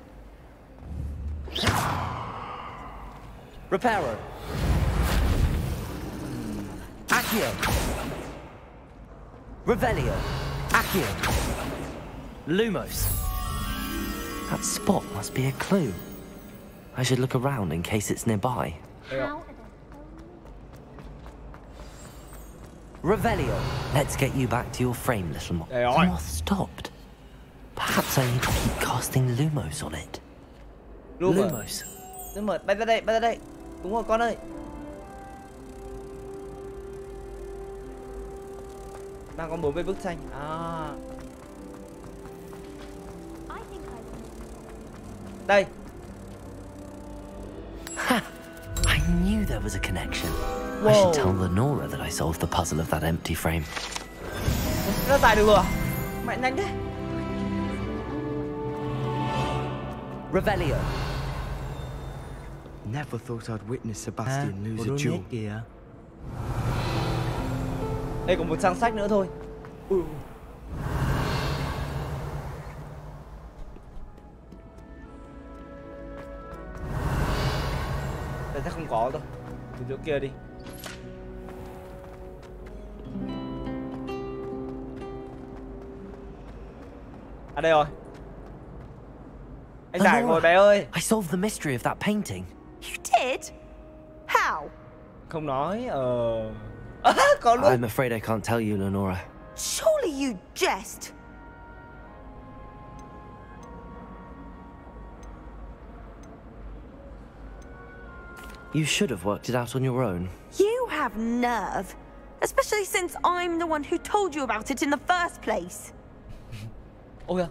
Reparo. Accio. Revelio. Accio. Lumos. That spot must be a clue. I should look around in case it's nearby. Revelio. Let's get you back to your frame, little moth. The moth stopped. Perhaps I need to keep casting Lumos on it. Lumos. Lumos, bay ra đây. Đúng rồi con ơi. Mang con bướm về bức tranh. À. Đây. Ha! I knew there was a connection. Whoa. I should tell Lenora that I solved the puzzle of that empty frame. Nó giải được rồi. Mẹ nhanh thế. Revelio. Never thought I'd witness Sebastian lose a jewel. Kìa. Đây còn một trang sách nữa thôi. Đây chắc không có đâu. Từ chỗ kia đi. À đây rồi. Anh giải rồi bé ơi. I solved the mystery of that painting. You did? How? Không nói. Có luôn. I'm afraid I can't tell you, Lenora. Surely you jest. You should have worked it out on your own. You have nerve. Especially since I'm the one who told you about it in the first place. Oh yeah.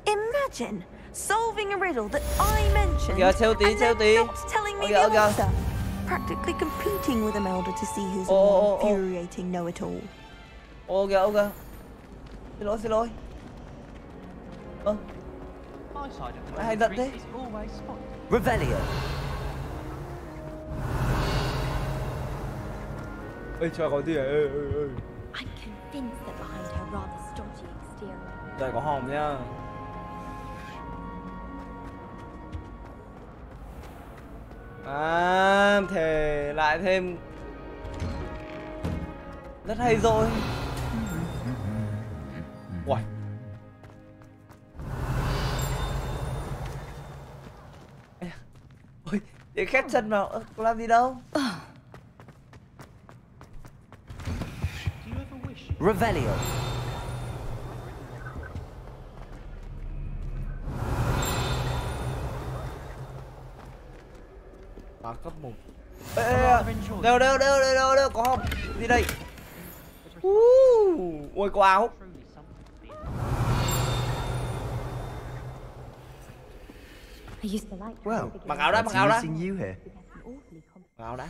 Imagine solving a riddle that I mentioned and then not telling me the answer. Practically competing with Imelda to see who's the more infuriating know-it-all. Okay. Xin lỗi. Hay giận thế. Revelio. Ê, cho có gì à? Ê. I'm convinced that behind her rather stodgy exterior. Đây có hòm nha. À, thề lại thêm. Rất hay rồi. Uầy. Ôi, để khép chân vào, có làm gì đâu. Revelio. Cấp 1. Đâu, có hòm. Gì đây? Ôi, có áo. Well, mặc áo đã. Mặc áo đã.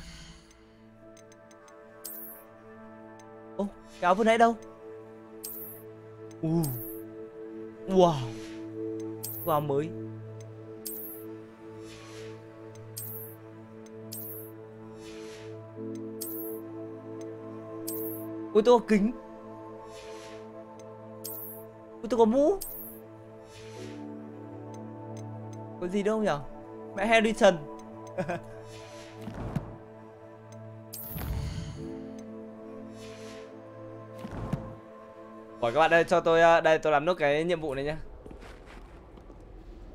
Ô, cái áo vừa nãy đâu? Wow. Áo mới. Ôi tôi có kính. Ôi tôi có mũ. Có gì đâu nhở? Mẹ Harry Trần. Rồi các bạn đây cho tôi đây tôi làm nốt cái nhiệm vụ này nhá.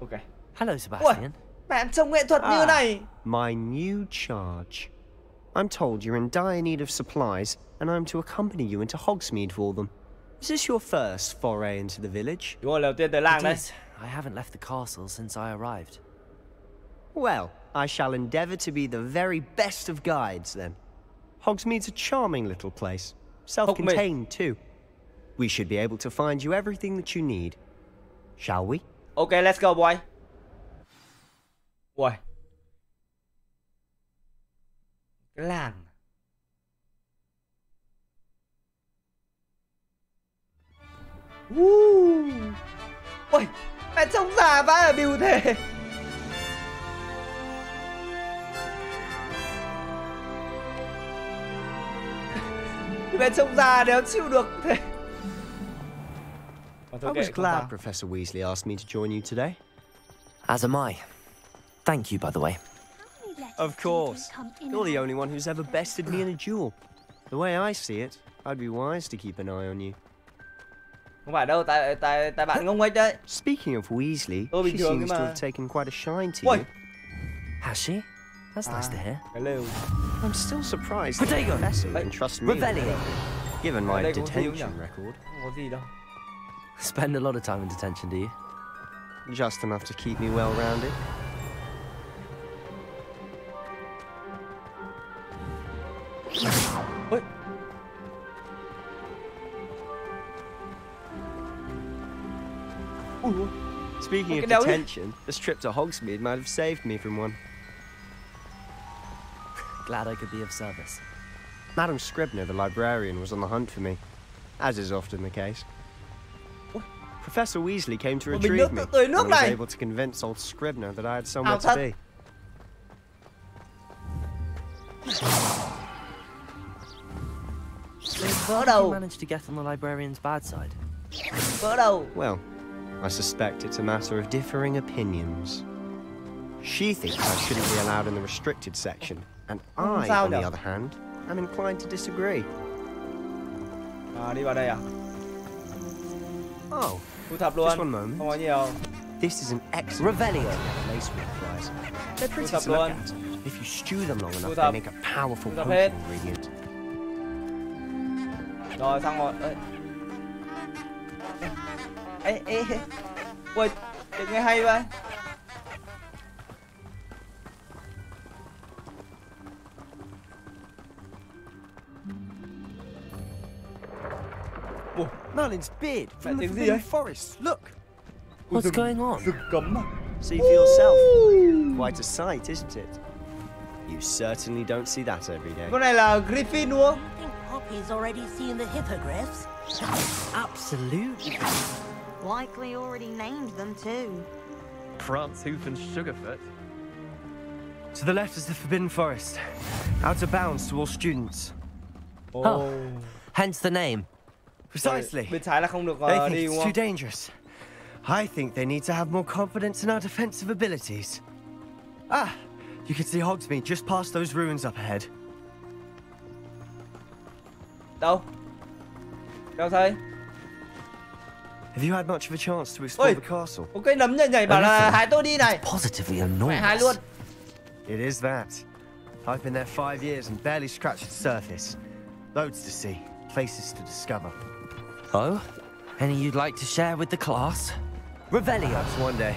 Ok. Hello Sebastian. Mẹ trông nghệ thuật như này. My new charge. I'm told you're in dire need of supplies, and I'm to accompany you into Hogsmeade for them. Is this your first foray into the village? Đúng rồi, lần đầu tiên tới làng đây. I haven't left the castle since I arrived. Well, I shall endeavour to be the very best of guides then. Hogsmeade's a charming little place, self-contained too. We should be able to find you everything that you need. Shall we? Okay, let's go, boy. Ui, Cái làng. Ôi, mẹ trông già vãi ở bìu thế. Mẹ trông già đéo chịu được thế. I was glad Professor Weasley asked me to join you today. As am I. Thank you, by the way. Of course. You're the only one who's ever bested me in a duel. The way I see it, I'd be wise to keep an eye on you. Không phải đâu, tại bạn ngông nghếch đấy. Speaking of Weasley, she seems to have taken quite a shine to you. Has she? That's nice to hear. Hello. I'm still surprised that the professor can trust me. Given my detention record. Không có gì đâu. Spend a lot of time in detention, do you? Just enough to keep me well-rounded. Ôi. Speaking of detention, this trip to Hogsmeade might have saved me from one. Glad I could be of service. Madam Scribner, the librarian, was on the hunt for me, as is often the case. Professor Weasley came to retrieve me and was able to convince old Scribner that I had somewhere to be. How did you manage to get on the librarian's bad side? Well, I suspect it's a matter of differing opinions. She thinks I shouldn't be allowed in the restricted section, and I, on the other hand, am inclined to disagree. Đi vào đây à? Oh, thu thập luôn. Just one moment. Không có nhiều. This is an excellent Revelio. lacewing flies. They're pretty to look at. If you stew them long enough, they make a powerful potion ingredient. Rồi xong rồi. Ê. Ui, tiếng nghe hay vậy. Merlin's beard from the Forbidden Forest. Look. What's going on? See for yourself. Quite a sight, isn't it? You certainly don't see that every day. Con này là Griffin đúng không? I think Poppy's already seen the hippogriffs. Absolutely. Likely already named them too. Prance, Hoof and Sugarfoot. To the left is the Forbidden Forest. Out of bounds to all students. Oh. Hence the name. Precisely. Bên trái là không được They think đi đúng it's không? too dangerous. I think they need to have more confidence in our defensive abilities. Ah, you can see Hogsmeade just past those ruins up ahead. Đâu? Đâu thấy? Have you had much of a chance to explore the castle? Ok, nấm nhảy bảo là hái tôi đi này. Positively enormous. Mẹ hái luôn. It is that. I've been there 5 years and barely scratched the surface. Loads to see, places to discover. Oh? Any you'd like to share with the class? Revelio. Perhaps one day.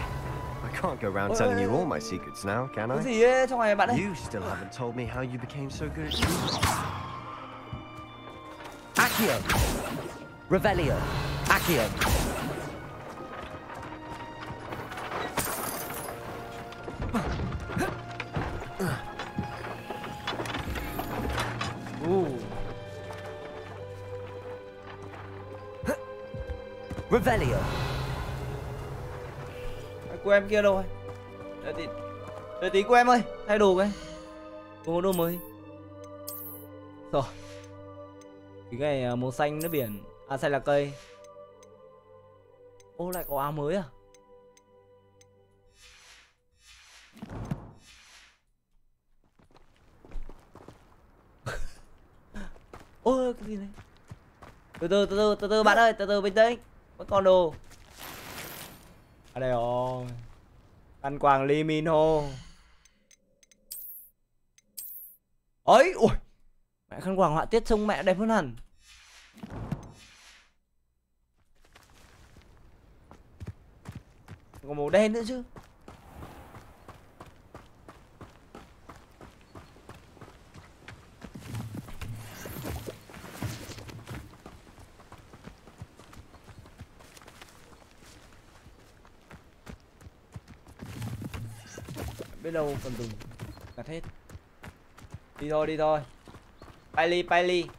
I can't go around telling you all my secrets now, can I? Cái gì ấy trong này bạn ơi? You still haven't told me how you became so good at reading. Accio. Revelio. Accio. Revelio. Cô em kia đâu rồi? Đợi tí cô em ơi, thay đồ cái. Có đồ mới. Rồi. Cái này màu xanh nước biển, xanh là cây. Ô lại có áo mới à? Ôi cái gì này? Từ từ bạn ơi, từ từ bình tĩnh. Vẫn còn đồ. À đây rồi. Khăn quàng Lee Min Ho. Ấy, ui. Mẹ khăn quàng họa tiết trông mẹ đẹp hơn hẳn. Còn màu đen nữa chứ. Biết đâu còn dùng cả hết. Đi thôi, đi thôi. Bay ly.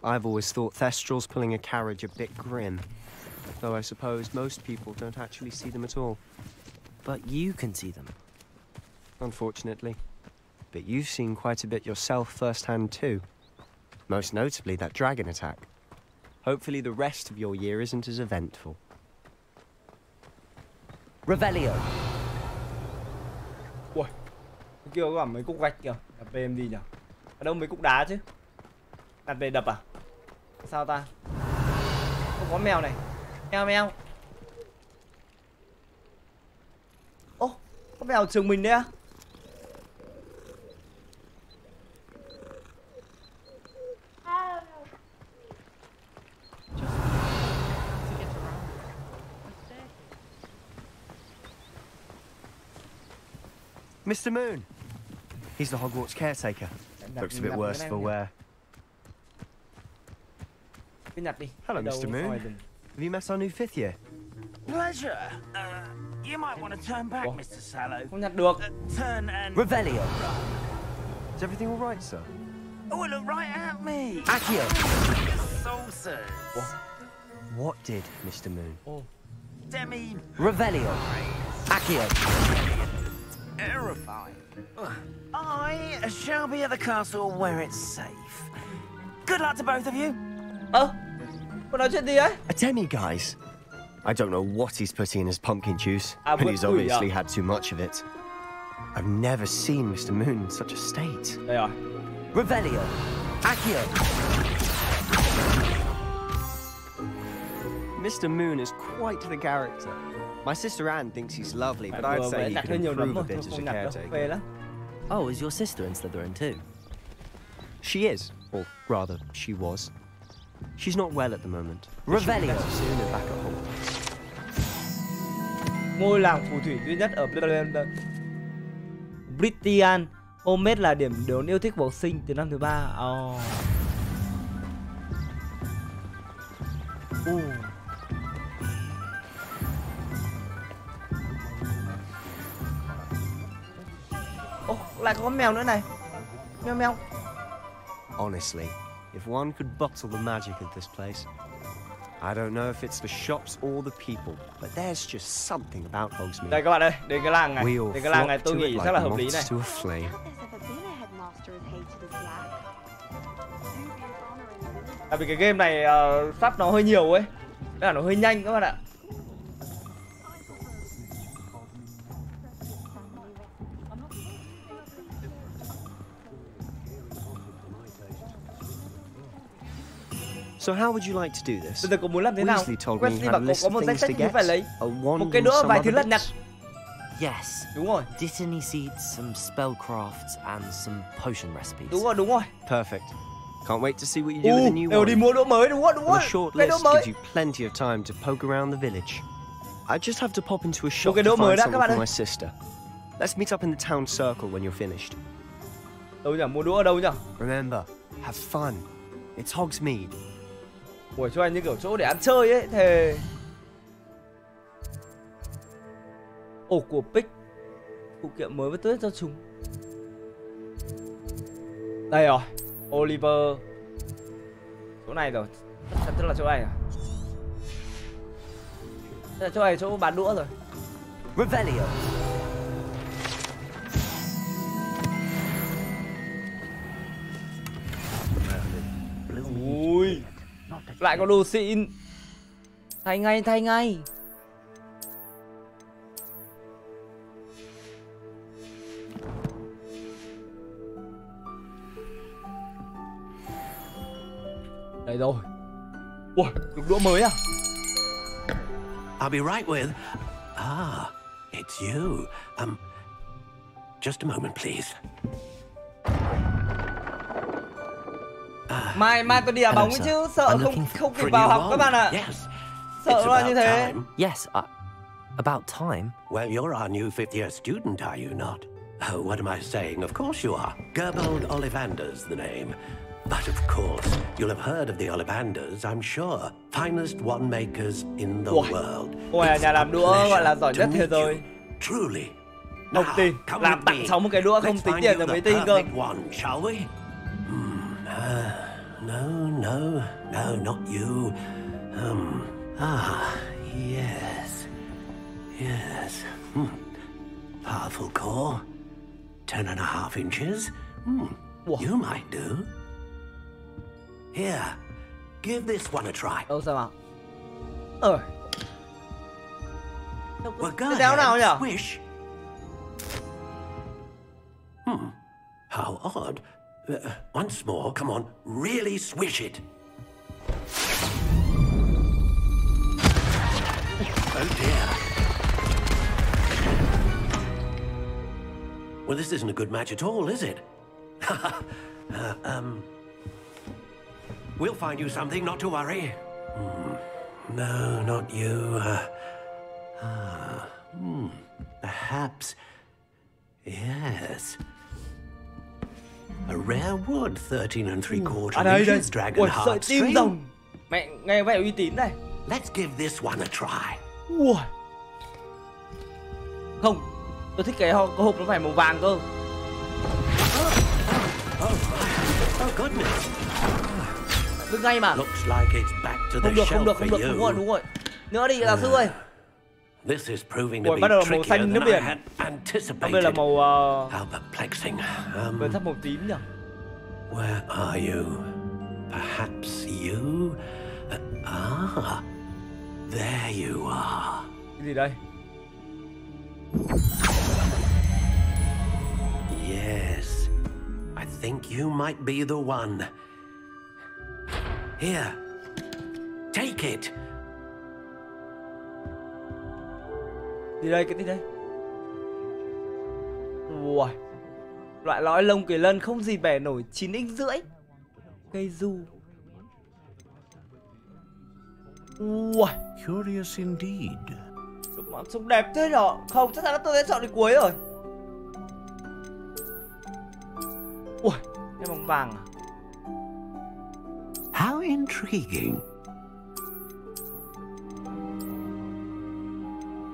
I've always thought Thestrals pulling a carriage a bit grim. Though I suppose most people don't actually see them at all. But you can see them. Unfortunately. But you've seen quite a bit yourself firsthand too. Most notably that dragon attack. Hopefully the rest of your year isn't as eventful. Revelio. Ui, kia có cả mấy cục gạch kìa. Đập về em đi nhỉ? Ở đâu mấy cục đá chứ? Đặt về đập à? Sao ta? Không có mèo này. Mèo. Ô, có mèo trường mình đấy à? Mr. Moon. He's the Hogwarts caretaker. Looks a bit worse for wear. Hello, Mr. Moon. Have you met our new 5th year? Pleasure. You might want to turn back, Mr. Sallow. Không nhặt được. Turn and... Revelio. Is everything all right, sir? Oh, look right at me. Accio. Saucers. What did, Mr. Moon? Oh. Demi. Revelio. Accio. Terrifying. I shall be at the castle where it's safe. Good luck to both of you. Có nói chuyện gì ấy? A demi, guys. I don't know what he's putting in his pumpkin juice, but he's obviously had too much of it. I've never seen Mr. Moon in such a state. Đây rồi. Revelio. Accio. Mr. Moon is quite the character. My sister Anne thinks he's lovely, but I'd say he could improve a bit as a caretaker. Oh, is your sister in Slytherin too? She is, or rather, she was. She's not well at the moment. Revelio. Soon and back at home. Ngôi làng phù thủy duy nhất ở Britian. Homemade là điểm đến yêu thích bổ sinh từ năm thứ 3. Lại có mèo nữa này. Mèo. Honestly, if one could bottle the magic of this place. I don't know if it's the shops or the people, but there's just something about Hogsmeade. Đây các bạn ơi, đến cái làng này, tôi nghĩ chắc là hợp lý này. Tại vì cái game này sắp nó hơi nhiều ấy, tức là nó hơi nhanh các bạn ạ. So how would you like to do this? Bây giờ cậu muốn làm thế nào? Weasley bảo cậu có một danh sách thứ phải lấy. Một cái nữa vài thứ lặt nhặt. Yes. Đúng rồi. Dittany seeds, some spellcrafts and some potion recipes. Đúng rồi. Perfect. Can't wait to see what you do with the new one. Đi mua đũa mới, đúng rồi. A short list gives you plenty of time to poke around the village. I just have to pop into a shop to find something for my sister. Let's meet up in the town circle when you're finished. Đâu nhỉ? Mua đũa ở đâu nhỉ? Remember, have fun. It's Hogsmeade. Ủa cho anh như kiểu chỗ để ăn chơi ấy, thề. Ổ của Pick. Phụ kiện mới với tưới cho chúng. Đây rồi. Oliver. Chỗ này rồi. Tức là chỗ này à? Tức là chỗ này chỗ bán đũa rồi. Revelio. Ui. Lại có đồ xịn. Thay ngay. Đây rồi. Ui, được đũa mới à? I'll be right with. It's you. Just a moment, please. Mai tôi đi đá bóng chứ, sợ không kịp vào học các bạn ạ. Sợ là như thế. Yes, about time. Well, you're our new 5th year student, are you not? Oh, what am I saying? Of course you are. Gerbold Ollivander's the name. But of course, you'll have heard of the Ollivanders, I'm sure. Finest wand makers in the world. Ôi, nhà làm đũa gọi là giỏi nhất thế giới. Truly. Không tin, làm tặng cháu một cái đũa không tính tiền rồi mới tin cơ. No, not you. Yes. Powerful core. 10.5 inches. You might do. Here, give this one a try. Đâu sao nào? Well, go ahead, swish. How odd. Once more, come on, really swish it. Oh dear. Well, this isn't a good match at all, is it? We'll find you something, not to worry. No, not you. Perhaps. Yes. A rare wood, 13 3/4 inches, dragon heart string. Mẹ nghe vẻ uy tín này. Let's give this one a try. Không, tôi thích cái hộp nó phải màu vàng cơ. Oh goodness. Cứ ngay mà. Looks like it's back to the không được, đúng rồi. Nữa đi giáo sư ơi. This is proving to be trickier than I had anticipated. Đây là màu How perplexing. bên sắp màu tím nhỉ? Where are you? Perhaps you? There you are. Cái gì đây? Yes, I think you might be the one. Here, take it. Gì đây, cái gì đây? Wow. Loại lõi lông kỳ lân không gì bẻ nổi 9,5 inch. Cây du. Wow. Curious indeed. Trông đẹp thế nhở? Không, chắc chắn tôi sẽ chọn đến cuối rồi. Ui, cái bóng vàng à? How intriguing.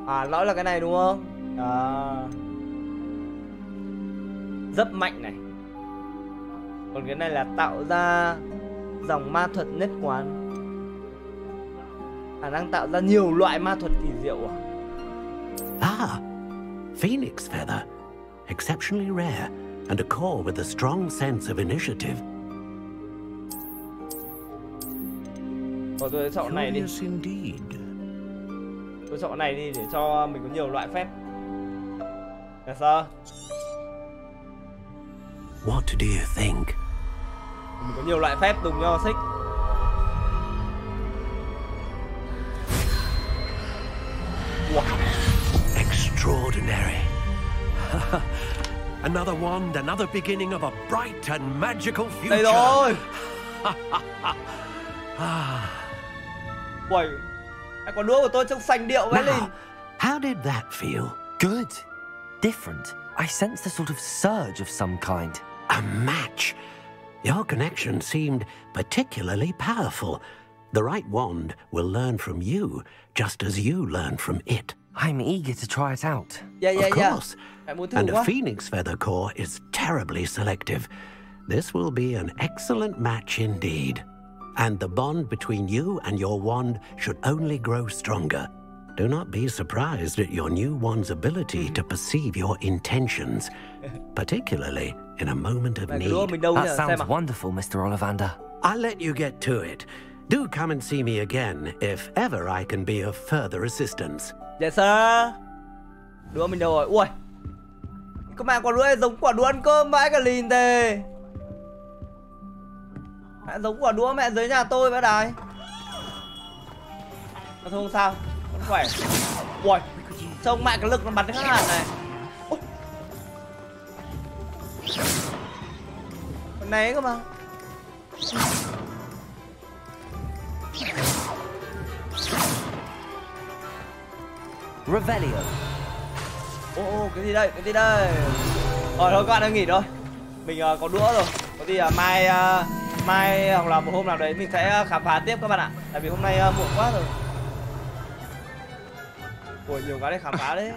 À, lõi là cái này đúng không? Rất mạnh này. Còn cái này là tạo ra dòng ma thuật nhất quán. Khả năng tạo ra nhiều loại ma thuật kỳ diệu à? Phoenix feather. Exceptionally rare. And a core with a strong sense of initiative. Tôi sẽ chọn này đi. Tôi chọn này đi để cho mình có nhiều loại phép. Là sao? What do you think? Mình có nhiều loại phép dùng cho xích. Wow. Extraordinary. Another wand, another beginning of a bright and magical future. Đây rồi. Uầy, quả đũa của tôi trông sành điệu vậy Linh. How did that feel? Good. Different. I sensed a sort of surge of some kind. A match. Your connection seemed particularly powerful. The right wand will learn from you, just as you learn from it. I'm eager to try it out. Of course. And a phoenix feather core is terribly selective. This will be an excellent match indeed. And the bond between you and your wand should only grow stronger. Do not be surprised at your new wand's ability to perceive your intentions, particularly in a moment of need. That sounds wonderful, Mr. Ollivander. I'll let you get to it. Do come and see me again if ever I can be of further assistance. Yes, sir. Đũa mình đâu rồi? Ui, có mà quả đũa này giống quả đũa ăn cơm vãi cả lìn thế. Mẹ giống quả đũa mẹ dưới nhà tôi vậy đài. Mà thôi không sao, vẫn khỏe. Ui, trông mẹ cái lực nó bắn khác hẳn này. Con né cơ mà. Revelio. Ô, cái gì đây? Cái gì đây? Thôi các bạn đang nghỉ thôi. Mình có đũa rồi. Có gì mai hoặc là một hôm nào đấy mình sẽ khám phá tiếp các bạn ạ. Tại vì hôm nay muộn quá rồi. Ủa, nhiều cái để khám phá đấy.